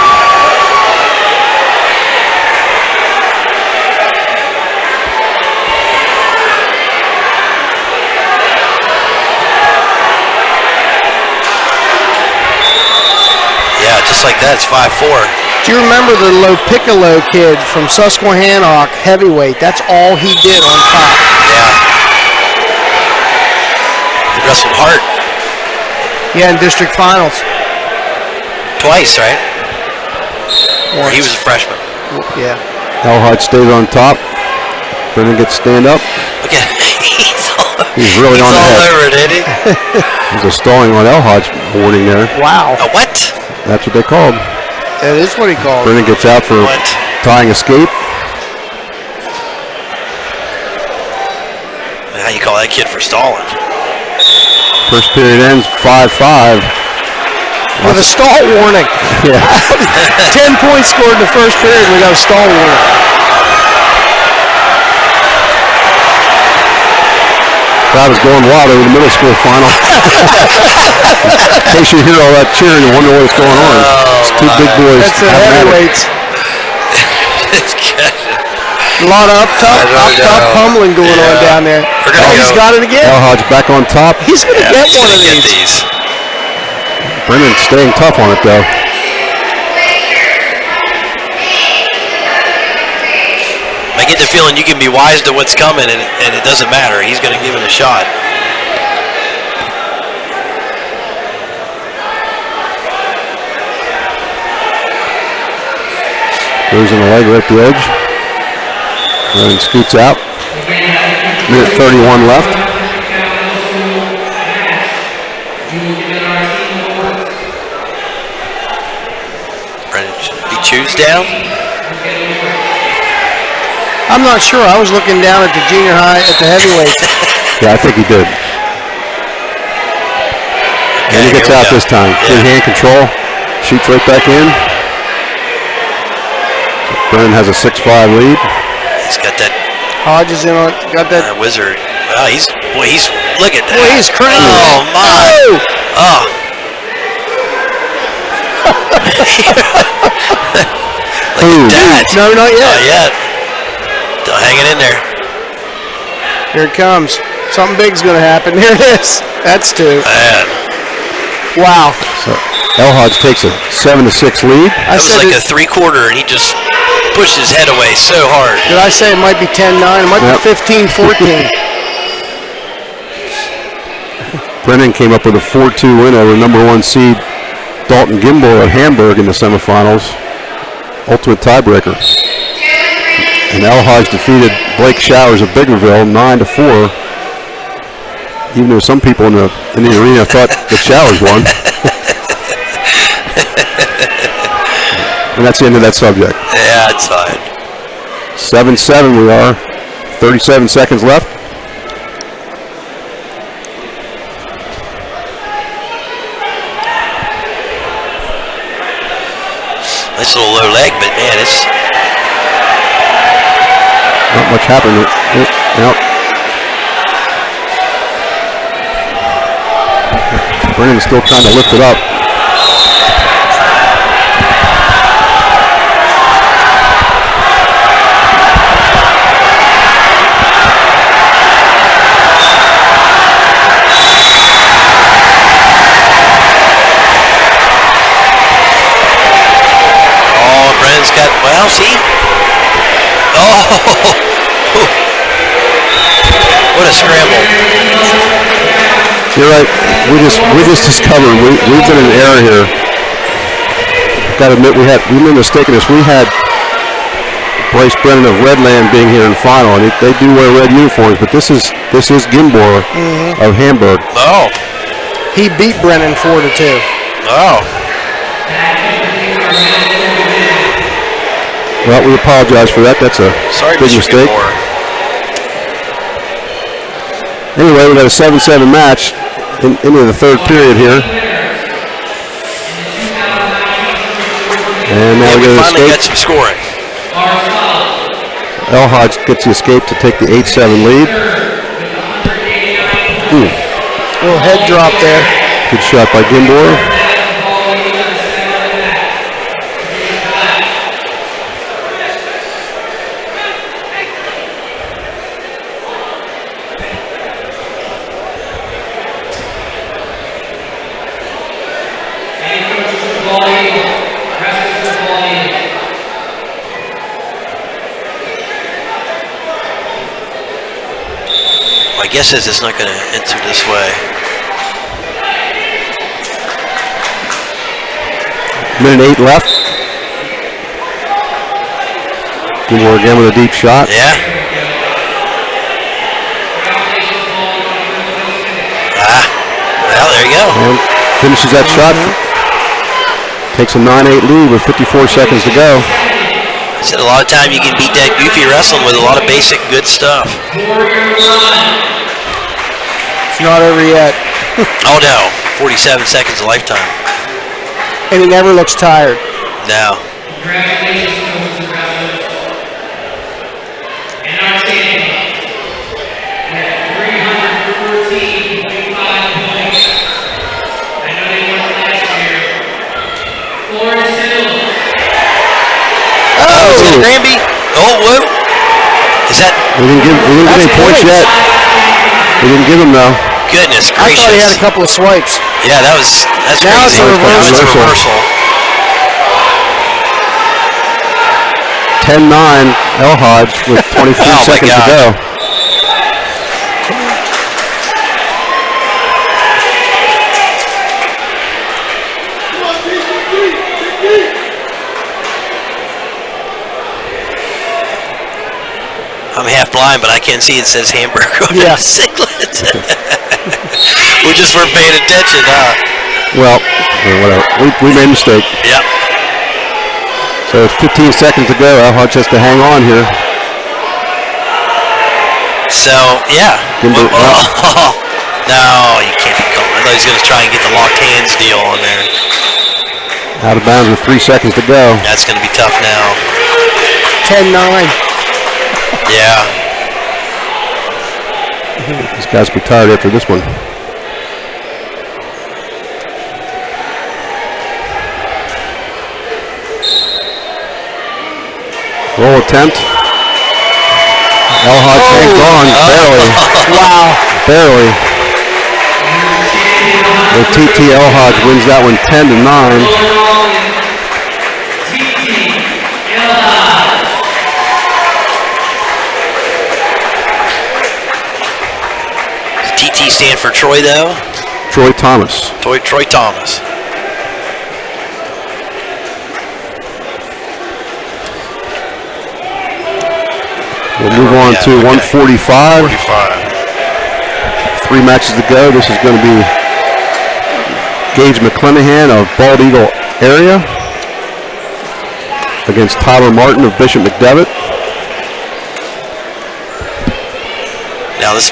Yeah, just like that, it's 5-4. Do you remember the Lo Piccolo kid from Susquehannock, heavyweight? That's all he did on top. Yeah. He wrestled Hart Yeah, in district finals. twice, right? Or Once. he was a freshman. Yeah. Elhard stays on top. Brennan gets stand up. Look at He's really he's on the all head. over it, isn't he? There's a stalling on Elhard's warning there. Wow. A what? That's what they called. That is what he called. Brennan gets out for What? tying escape. How you call that kid for stalling? First period ends 5-5. With a stall warning. Yeah. 10 points scored in the first period. We got a stall warning. Crowd is going wild over the middle school final. In case you hear all that cheering and wonder what's going on. It's two big boys. That's the having at it. heavyweights. A lot of up top pummeling going on down there. We're gonna He's go. got it again. Elhard's back on top. He's going to get He's one gonna of get these. Brennan staying tough on it though. I get the feeling you can be wise to what's coming, and it doesn't matter. He's going to give it a shot. Goes in the leg right at the edge. Brennan scoots out. Minute 31 left. Brennan, he chews down. I'm not sure. I was looking down at the junior high, at the heavyweight. Yeah, I think he did. And he gets here we out go. this time. Yeah. Good hand control. Shoots right back in. Brennan has a 6-5 lead. He's got that Hodges in on, got that. wizard. Oh, he's look at that. Boy, he's crazy. Oh my. Oh. Look Ooh. at that. No, not yet. Not yet. Still hanging in there. Here it comes. Something big's going to happen. Here it is. That's two. Man, Wow. So Elhard takes a 7-6 lead. I that was said like it, a 3/4, and he just pushed his head away so hard. did I say it might be 10-9? It might Yep. be 15-14. Brennan came up with a 4-2 win over number 1 seed Dalton Gimbel at Hamburg in the semifinals. Ultimate tiebreaker. And Elhaj defeated Blake Showers of Biggerville 9-4. Even though some people in the arena thought the Showers won. And that's the end of that subject. Yeah, it's fine. 7-7 we are. 37 seconds left. Nice little low leg, but man, it's Not much happened. Nope. Brennan's still trying to lift it up. Brennan's got, well, see? Oh! What a scramble. You're right. We just discovered we've been in an error here. Got to admit we made a mistake in this. We had Bryce Brennan of Redland being here in the final, and they do wear red uniforms, but this is Gimbor of Hamburg. Oh. He beat Brennan 4-2. Oh. Well, we apologize for that. That's a Sorry, big Mr. mistake. Gilmore. Anyway, we got a 7-7 match into the third period here. And now Yeah, we we go to finally got escape. some scoring. Elhaj gets the escape to take the 8-7 lead. Ooh. Little head drop there. Good shot by Gimbor. My guess is it's not going to enter this way. Minute 8 left. Gimbor again with a deep shot. Yeah. Well, there you go. And finishes that shot. Takes a 9-8 lead with 54 seconds to go. I said a lot of time you can beat that goofy wrestling with a lot of basic good stuff. It's not over yet. Oh no, 47 seconds a lifetime. And he never looks tired. No. Congratulations, coaches and wrestlers. And our champion with 314.5 points. I know they won last year. Florence Hills. Oh, is that Granby? Oh, whoa. Is that? We didn't get any points yet. We didn't give him though. Goodness I gracious. thought he had a couple of swipes. Yeah, that's Now it's crazy. a reversal. Now it's a reversal. 10-9 El Hodge with 23 Oh, my seconds to God. go. I'm half blind, but I can't see it says hamburger on Yeah. the singlet. We just weren't paying attention, huh? Well, whatever. We made a mistake. Yep. So it's 15 seconds to go. El Hodge has to hang on here. So, yeah. Gimbor, No, you can't be calling. I thought he was going to try and get the locked hands deal on there. Out of bounds with 3 seconds to go. That's going to be tough now. 10-9. Yeah. These guys will be tired after this one. Roll attempt. El Hodge hangs on, barely. Wow. Barely. The TT El Hodge wins that one 10-9. TT stand for Troy, though? Troy Thomas. Troy Thomas. We'll move on to 145. 3 matches to go. This is going to be Gage McClenahan of Bald Eagle area against Tyler Martin of Bishop McDevitt. Now, this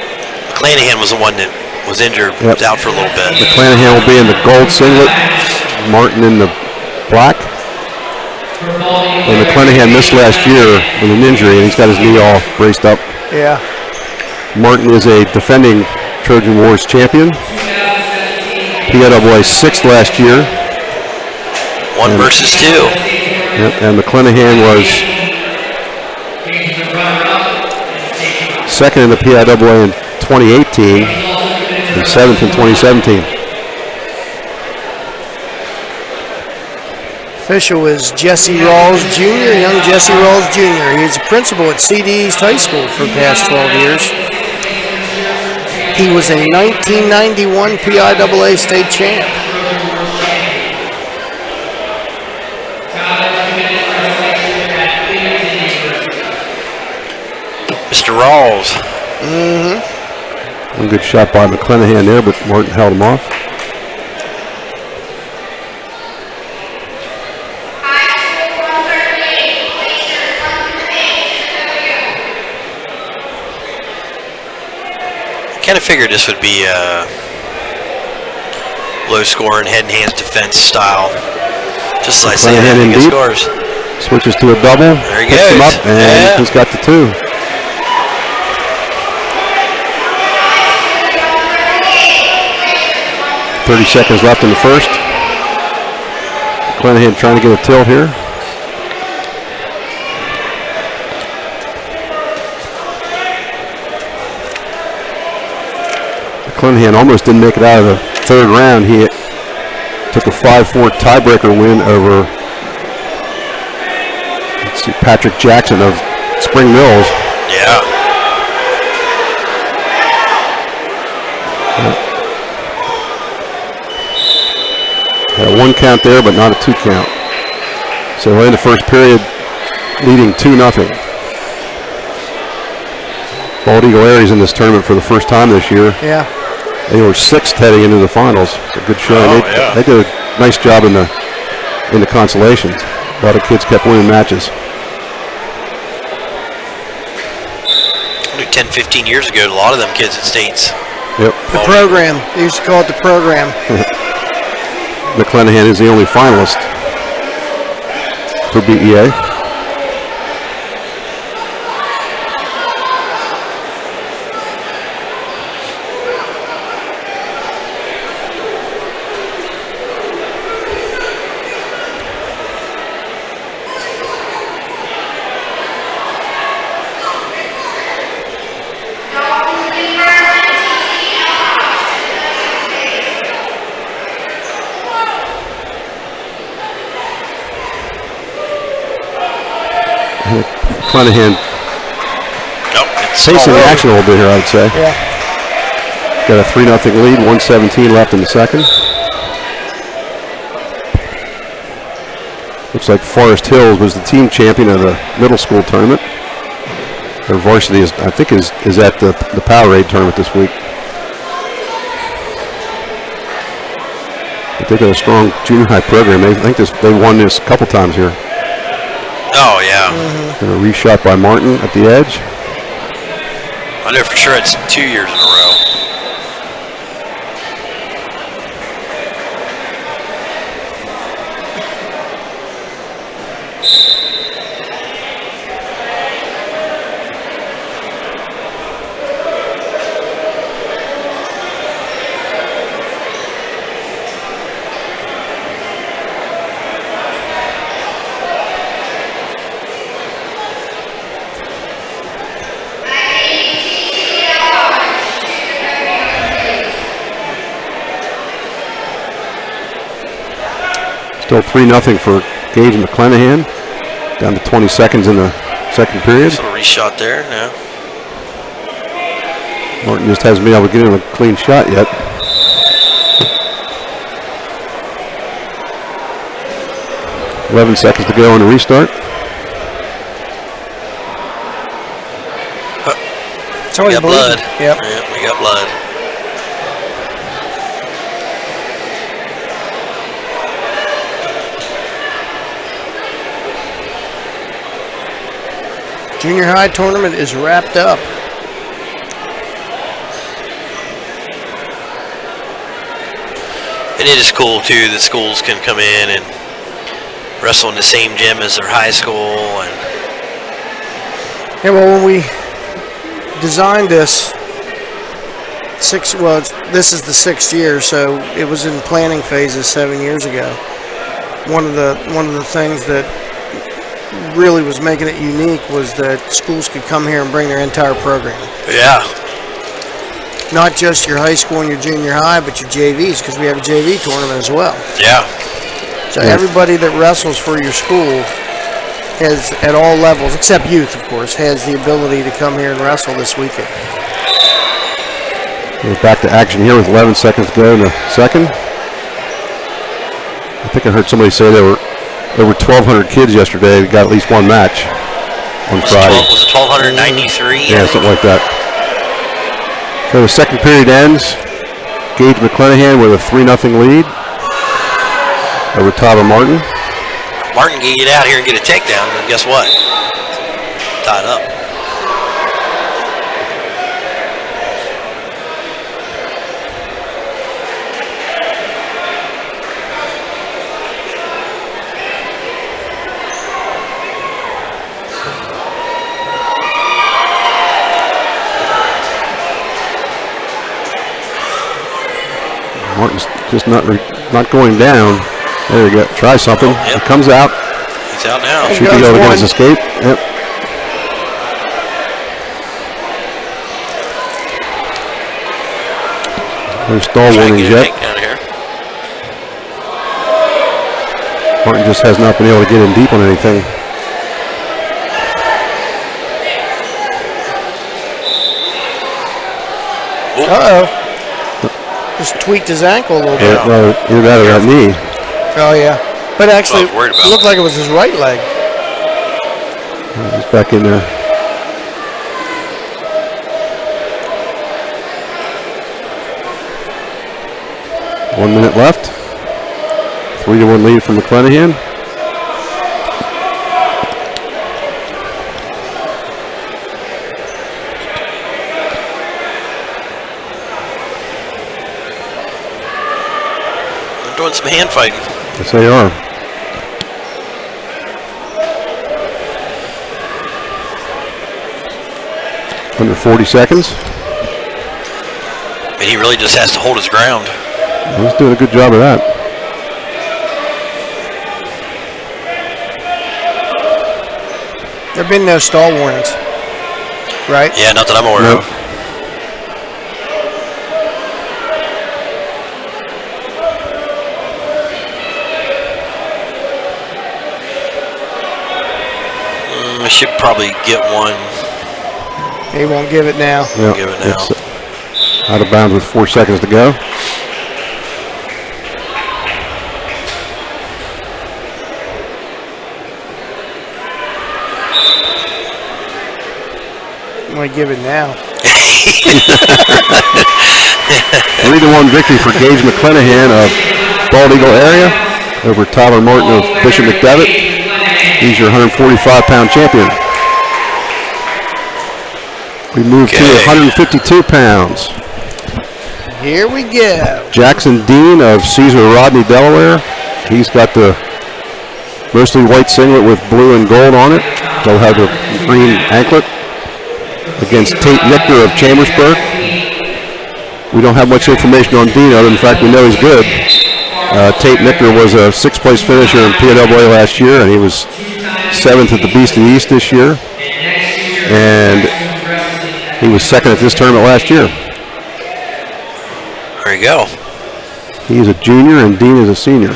McClanahan was the one that was injured, was out for a little bit. McClenahan will be in the gold singlet, Martin in the black. And McClenahan missed last year with an injury, and he's got his knee all braced up. Yeah. Martin is a defending Trojan Wars champion. PIAA 6th last year. 1 versus 2. Yep, and McClenahan was 2nd in the PIAA in 2018 and 7th in 2017. Official is Jesse Rawls Jr., young Jesse Rawls Jr. He was a principal at CD East High School for the past 12 years. He was a 1991 PIAA state champ. Mr. Rawls. One good shot by McClenahan there, but Martin held him off. Kind of figured this would be low scoring, head and hands defense style. Just like saying that he scores. Switches to a double. There he picks goes. him up, and he's got the 2. 30 seconds left in the first. McClanahan trying to get a tilt here. McClanahan almost didn't make it out of the third round. He took a 5-4 tiebreaker win over, let's see, Patrick Jackson of Spring Mills. Yeah. Had a 1 count there, but not a 2 count. So in the first period, leading 2-0. Bald Eagle Aries in this tournament for the first time this year. Yeah. They were 6th heading into the finals. It's a good showing. They did a nice job in the consolations. A lot of kids kept winning matches. 10, 15 years ago, a lot of them kids at states. Yep. The program. They used to call it the program. McClanahan is the only finalist for BEA. McClanahan pacing the action a little bit here, I would say. Yeah. Got a 3-0 lead, 1:17 left in the second. Looks like Forest Hills was the team champion of the middle school tournament. Their varsity is, I think, is at the Powerade tournament this week. But they've got a strong junior high program. I think they won this a couple times here. Oh, yeah. And a reshot by Martin at the edge. I know for sure it's 2 years in a row. Still 3-0 for Gage McClanahan. Down to 20 seconds in the second period. Just a little reshot there, yeah. Martin just hasn't been able to get him a clean shot yet. $11 seconds to go on the restart. We got blood. Yep. Yeah, we got blood. Junior high tournament is wrapped up. And it is cool too that schools can come in and wrestle in the same gym as their high school. And Yeah, well, when we designed this, this is the 6th year, so it was in planning phases 7 years ago. One of the things that really was making it unique was that schools could come here and bring their entire program. yeah, Not just your high school and your junior high, but your JVs, because we have a JV tournament as well. yeah. So everybody that wrestles for your school has, at all levels, except youth, of course, has the ability to come here and wrestle this weekend. We're back to action here with 11 seconds to go in the second. I think I heard somebody say there were over 1,200 kids yesterday that got at least one match on Friday. Was it 1,293? Yeah, something like that. So the second period ends. Gage McClanahan with a 3-0 lead over Tava Martin. Martin can get out here and get a takedown, and guess what? Tied up. Martin's just not going down. There you go. Try something. Oh, yep. It comes out. He's out now. Should be able to get his escape. Yep. There's stall warnings yet. Martin just has not been able to get in deep on anything. Uh-oh. Just tweaked his ankle a little bit. Yeah, well, either that or that knee. Oh, yeah. But actually, it looked like it was his right leg. He's back in there. One minute left. 3-1 lead from McClanahan. They're doing some hand fighting. Yes, they are. Under 40 seconds. And he really just has to hold his ground. He's doing a good job of that. There have been no stall warnings, right? Yeah, not that I'm aware of. I should probably get one. He won't give it now. Yep. Give it now. It's out of bounds with 4 seconds to go. Might give it now. 3-1 victory for Gage McClanahan of Bald Eagle area over Tyler Martin of Bishop McDevitt. He's your 145-pound champion. We move to 152 pounds. Here we go. Jackson Dean of Cesar Rodney, Delaware. He's got the mostly white singlet with blue and gold on it. They'll have a green anklet. Against Tate Nichter of Chambersburg. We don't have much information on Dean other than the fact we know he's good. Tate Nichter was a 6th place finisher in PWA last year, and he was 7th at the Beast of the East this year. And he was 2nd at this tournament last year. There you go. He's a junior and Dean is a senior.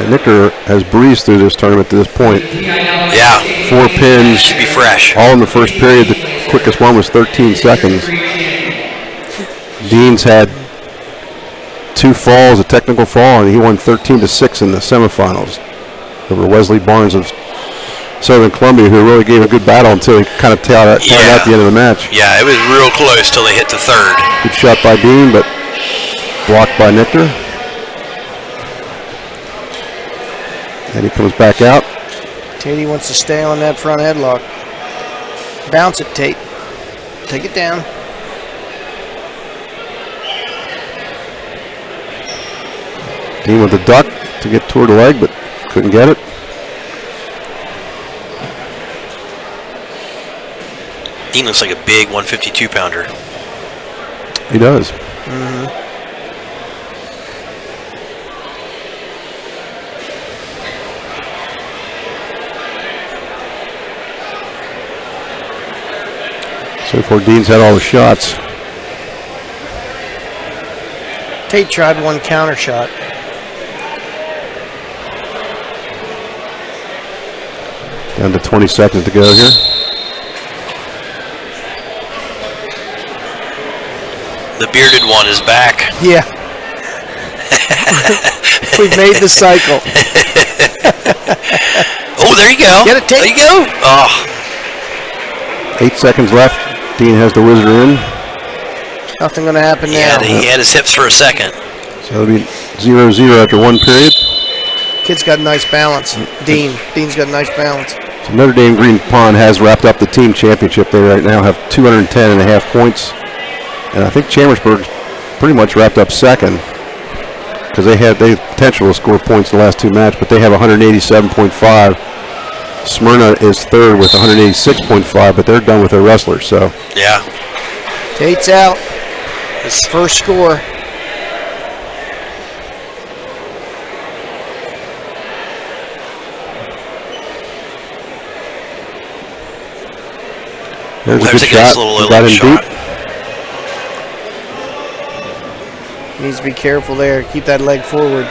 And Nichter has breezed through this tournament to this point. Yeah. 4 pins. Should be fresh. All in the first period. The quickest one was 13 seconds. Dean's had 2 falls, a technical fall, and he won 13-6 in the semifinals over Wesley Barnes of Southern Columbia, who really gave a good battle until he kind of tailed out at the end of the match. Yeah, it was real close till they hit the 3rd. Good shot by Dean, but blocked by Nichter. And he comes back out. Tate wants to stay on that front headlock. Bounce it, Tate. Take it down. Dean with the duck to get toward the leg, but couldn't get it. Dean looks like a big 152-pounder. He does. Mm-hmm. So far, Dean's had all the shots. Tate tried one counter shot. Down to 20 seconds to go here. The bearded one is back. Yeah. We've made the cycle. Oh, there you go. Get it, Tate. There you go. Oh. 8 seconds left. Dean has the wizard in. Nothing going to happen now. He had his hips for a second. So it'll be 0-0 after 1 period. Kid's got nice balance. Dean's got nice balance. So Notre Dame Green Pond has wrapped up the team championship. They right now have 210.5 points. And I think Chambersburg pretty much wrapped up second because they had potential to score points in the last 2 matches, but they have 187.5. Smyrna is third with 186.5, but they're done with their wrestlers. So Yeah. Tate's out. First score. there's a There's good a shot. nice little He got leg him shot. deep. Needs to be careful there. Keep that leg forward.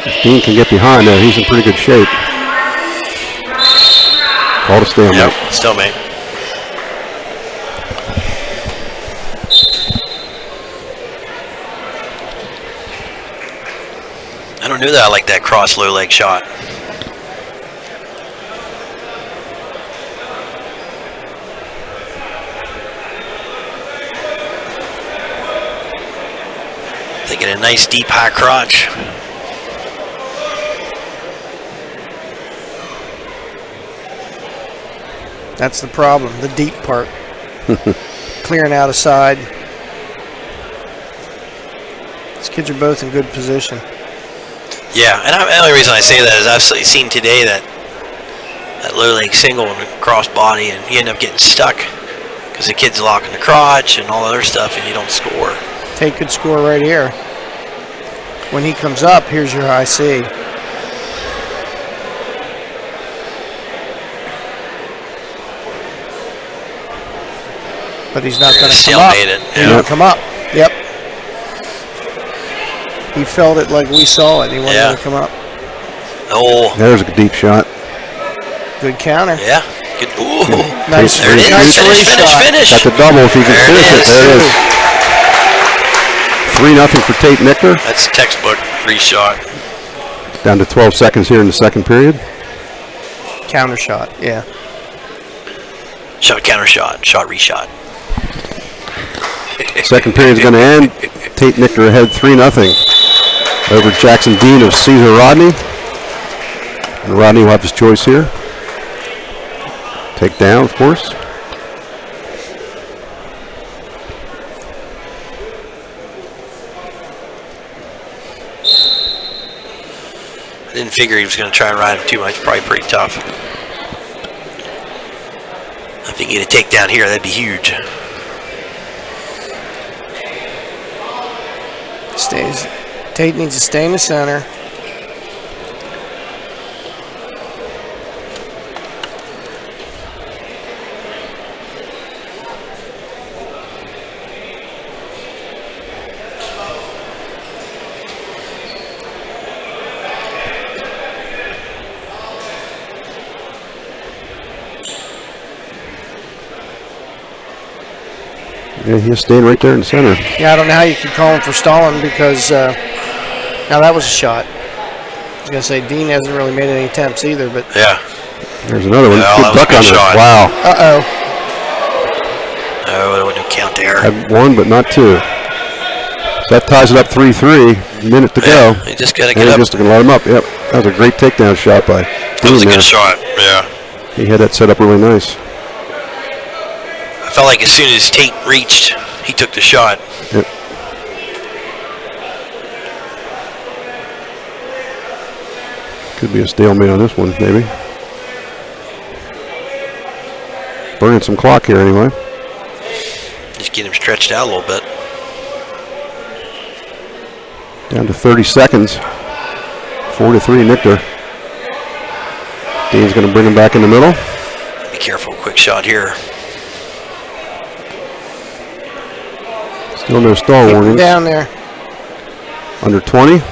If Dean can get behind there, he's in pretty good shape. Call to stalemate. Yep, stalemate. I don't know that I like that cross low leg shot. Thinking a nice deep high crotch. That's the problem, the deep part. Clearing out a side. These kids are both in good position. Yeah, and the only reason I say that is I've seen today that low leg single and cross body, and you end up getting stuck because the kid's locking the crotch and all other stuff, and you don't score. Tate could score right here. When he comes up, here's your high C. But he's not going to come up. Stalemate it. He's Yeah. going to come up. Yep. He felt it like we saw it. He wanted Yeah. to come up. Oh, There's a deep shot. Good counter. yeah. Good. Ooh. Nice. There it is. Nice Finish, ring finish, shot. finish. Got the double if he can There it finish it. is. There it is. 3-0 for Tate Nichter. That's textbook reshot. Down to 12 seconds here in the second period. Counter shot. Yeah. Shot, counter shot, shot, reshot. Second period's going to end. Tate Nichter ahead 3-0 over Jackson Dean of Caesar Rodney. And Rodney will have his choice here. Take down, of course. I didn't figure he was going to try and ride him too much. Probably pretty tough. I think he'd get a takedown here. That'd be huge. Stays. Tate needs to stay in the center. Yeah, he's staying right there in the center. Yeah, I don't know how you could call him for stalling because now that was a shot. I was going to say Dean hasn't really made any attempts either, but Yeah. There's another one. Yeah, Good that was a duck good on there. shot. Wow. uh-oh. Oh, it wouldn't count there. Had one, but not two. So that ties it up 3-3. Minute to go. You just got to And get he's up. just going to let him up. Yep. That was a great takedown shot by That was a Dean there. good shot. Yeah. He had that set up really nice. I felt like as soon as Tate reached, he took the shot. Yep. Could be a stalemate on this one, maybe. Burning some clock here anyway. Just get him stretched out a little bit. Down to 30 seconds. 4-3 Nichter. Dean's going to bring him back in the middle. Be careful. Quick shot here. Still no stall Keep him warnings. down there. Under 20.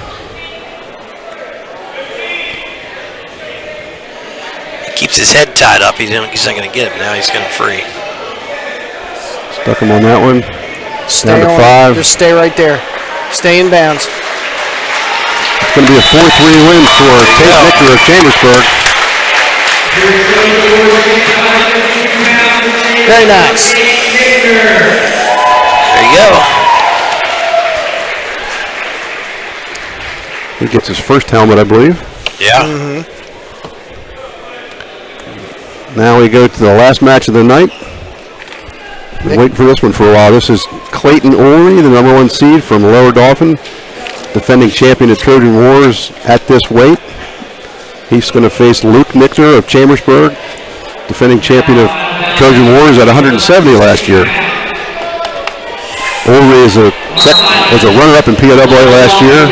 He keeps his head tied up. He's not going to get him. Now he's going to free. Stuck him on that one. Stay Down to on. 5. Just stay right there. Stay in bounds. It's going to be a 4-3 win for Tate Nichter of Chambersburg. Very nice. There you go. He gets his first helmet, I believe. Yeah. Now we go to the last match of the night. Been waiting for this one for a while. This is Clayton Olney, the #1 seed from Lower Dauphin, defending champion of Trojan Wars at this weight. He's going to face Luke Nichter of Chambersburg, defending champion of Trojan Wars at 170 last year. Ulrey was a runner-up in POAA last year.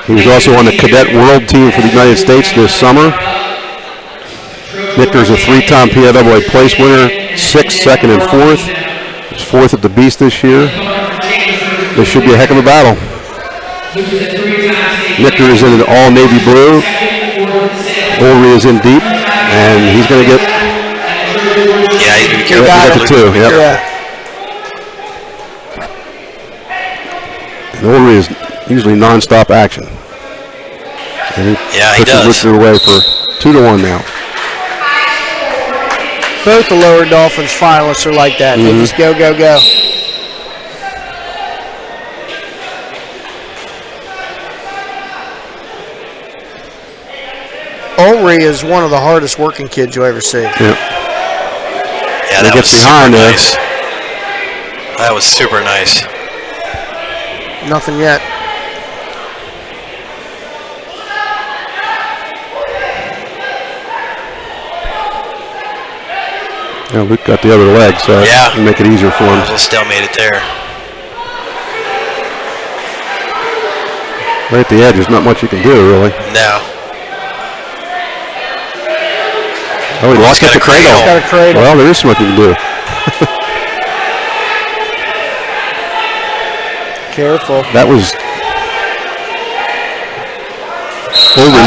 He was also on the Cadet World Team for the United States this summer. Nichter's a 3-time POAA place winner, 6th, 2nd, and 4th. He's 4th at the Beast this year. This should be a heck of a battle. Nichter is in an all-navy blue. Ulrey is in deep, and he's going to get... Yeah, he's going to be careful. Got the 2, yep. And Ulrey is usually non-stop action. And he does. Pushes away for 2-1 now. Both the Lower Dolphins finalists are like that. They just go, go, go. Ulrey is one of the hardest working kids you'll ever see. Yep. Yeah, that was behind super there. nice. That was super nice. Nothing yet. Yeah, Luke got the other leg, so yeah, it'll make it easier for him. Just still made it there. Right at the edge, there's not much you can do, really. No. Oh, he lost at the cradle. He's got a cradle. Well, there is something you can do. Careful. That was... Ulrey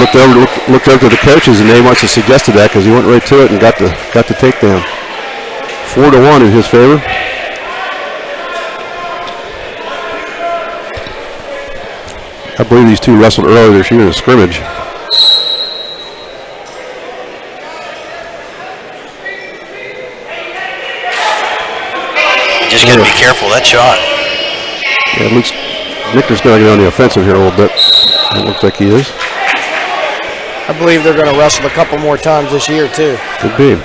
looked over to the coaches, and they must have suggested that because he went right to it and got the takedown. 4-1 in his favor. I believe these two wrestled earlier this year in a scrimmage. Just got to be careful, that shot. Yeah, it looks Nichter's going to get on the offensive here a little bit. It looks like he is. I believe they're going to wrestle a couple more times this year, too. Could be.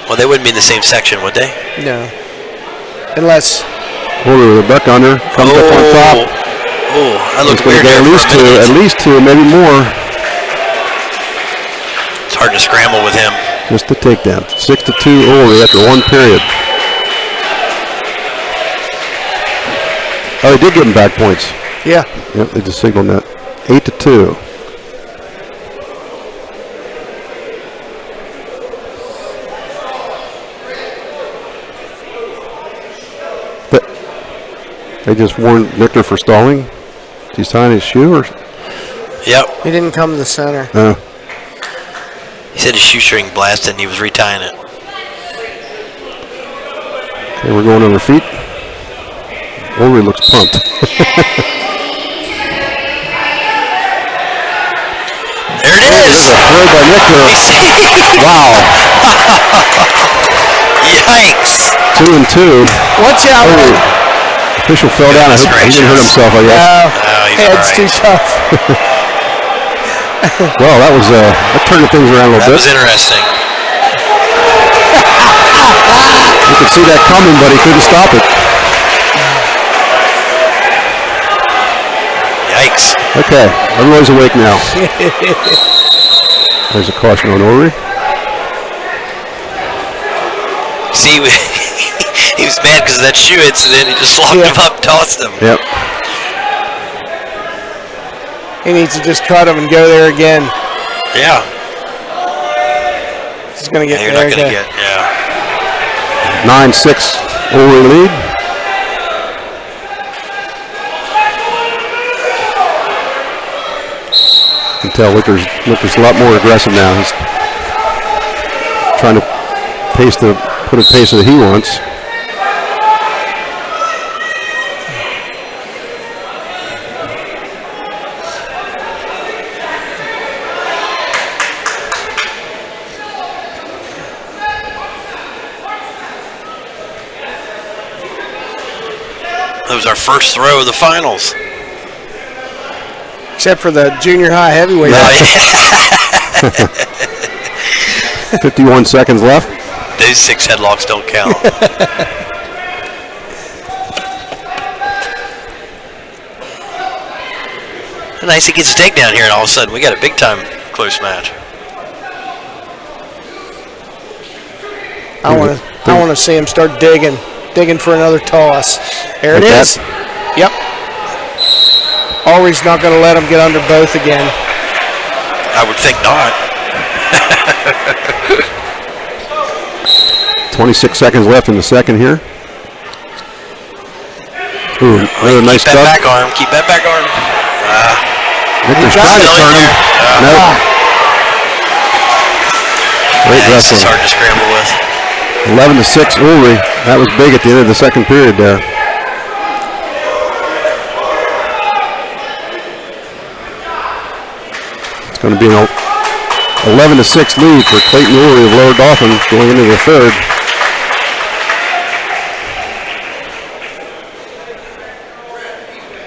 Well, they wouldn't be in the same section, would they? No. Unless... Ulrey with a buck under, comes up on top. Oh, that looked weird there for a minute. At least two, maybe more. It's hard to scramble with him. Just the takedown. 6-2 Ulrey after one period. Oh, they did give him back points. Yeah. Yep, they just signaled that. 8-2. But they just warned Nichter for stalling. He's tying his shoe, or? Yep. He didn't come to the center. He said his shoestring blasted and he was retying it. Okay, we're going over feet. Ulrey looks pumped. There it is! Throw by Nichter. Wow. Yikes! 2-2. Watch out. Official fell down. I hope he didn't hurt himself, I guess. Head's too tough. Well, that turned things around a little bit. That was interesting. You could see that coming, but he couldn't stop it. Yikes. Okay, everybody's awake now. There's a caution on Ulrey. See, he was mad because of that shoe incident. He just locked him up, tossed him. Yep. He needs to just cut him and go there again. Yeah. He's going to get You're there. not going to get, 9-6 Ulrey lead. You can tell Licker's a lot more aggressive now. He's trying to put a pace that he wants. That was our first throw of the finals. Except for the junior high heavyweight. Yeah. 51 seconds left. Those 6 headlocks don't count. Nice he gets a takedown here, and all of a sudden we got a big-time close match. I want to see him start digging for another toss. There it is. Yep. Ulrich's not going to let him get under both again. I would think not. 26 seconds left in the second here. Ooh, another nice Keep that cut. back arm. Keep that back arm. Victor's trying to turn him. Nope. Great It's wrestling. hard to scramble with. 11-6 Ulrich. That was big at the end of the second period there. It's going to be an 11-6 lead for Clayton Ulrich of Lower Dauphin going into the third.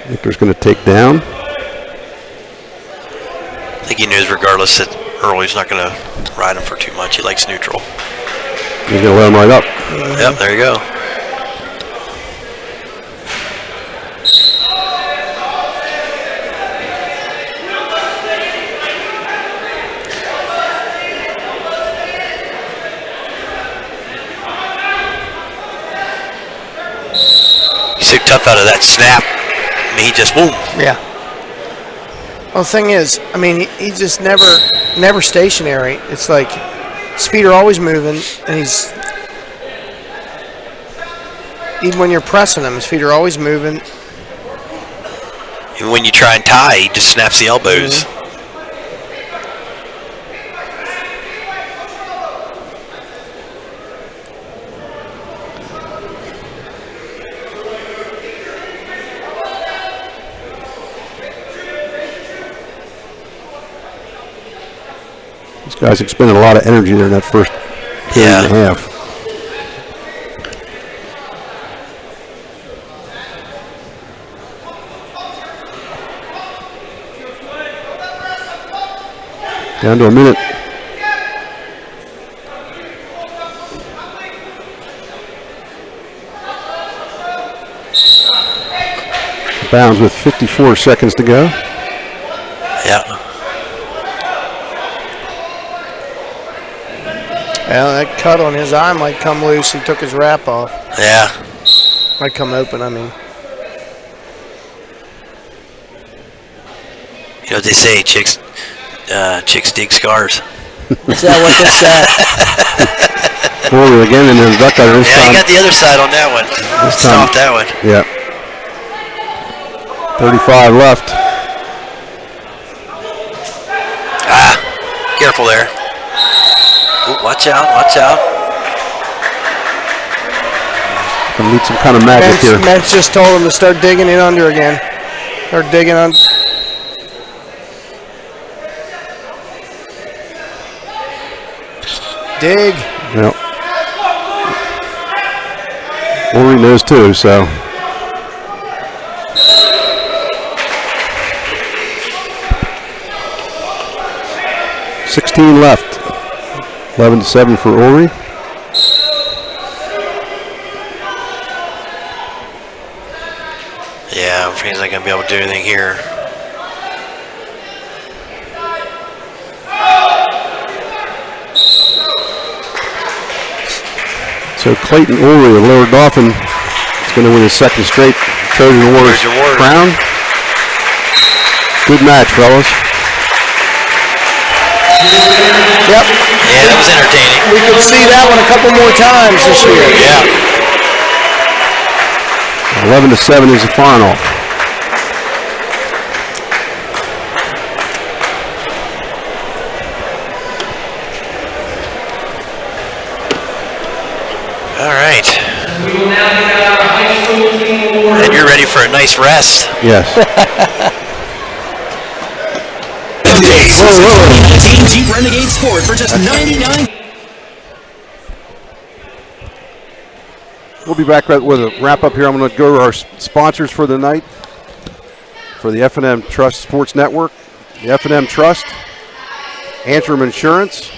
Victor's going to take down. I think he knows regardless that Early's not going to ride him for too much. He likes neutral. He's going to let him right up. Yep, there you go. He's so tough out of that snap. I mean, he just, boom. Yeah. Well, the thing is, I mean, he's just never stationary. It's like his feet are always moving, and even when you're pressing him, his feet are always moving. And when you try and tie, he just snaps the elbows. These guys expended a lot of energy there in that first period and a half. Down to a minute. Bounds with 54 seconds to go. Yeah. Well, that cut on his eye might come loose. He took his wrap off. Yeah. Might come open, I mean. You know what they say, chicks dig scars. Is that what they said? Forward again and then duck cutter this Yeah, time. you got the other side on that one. This Stop time. that one. Yeah. 35 left. Careful there. Ooh, watch out, watch out. Gonna need some kind of magic here. Mence just told him to start digging in under again. Start digging on. Dig. Yep. Ulrich knows too, so. $16 left. 11-7 for Ulrich. Yeah, I'm afraid he's not going to be able to do anything here. So Clayton Ulrich of Lower Dauphin is going to win his second straight Trojan Wars crown. Good match, fellas. Yep. Yeah, that was entertaining. We could see that one a couple more times this year. Yeah. 11-7 is the final. All right. And you're ready for a nice rest. Yes. Jeep Renegade Sport for just $99. We'll be back with a wrap up here. I'm going to go to our sponsors for the night. For the F&M Trust Sports Network, the F&M Trust, Antrim Insurance,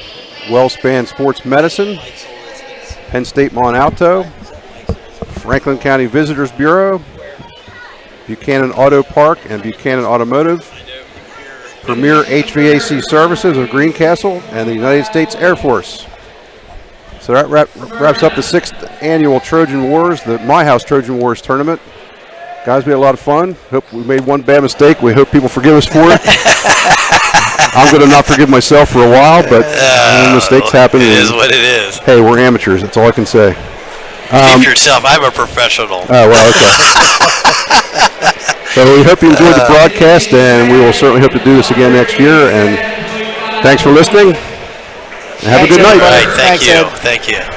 Wellspan Sports Medicine, Penn State Monalto, Franklin County Visitors Bureau, Buchanan Auto Park and Buchanan Automotive, Premier HVAC Services of Greencastle, and the United States Air Force. So that wraps up the 6th annual Trojan Wars, the MyHouse Trojan Wars tournament. Guys, we had a lot of fun. Hope we made one bad mistake. We hope people forgive us for it. I'm going to not forgive myself for a while, but mistakes happen. It is what it is. Hey, we're amateurs. That's all I can say. Keep yourself. I'm a professional. Oh, well, okay. So we hope you enjoyed the broadcast, and we will certainly hope to do this again next year. And thanks for listening. And have a good night. All right, thank Thanks, you. Ed. Thank you.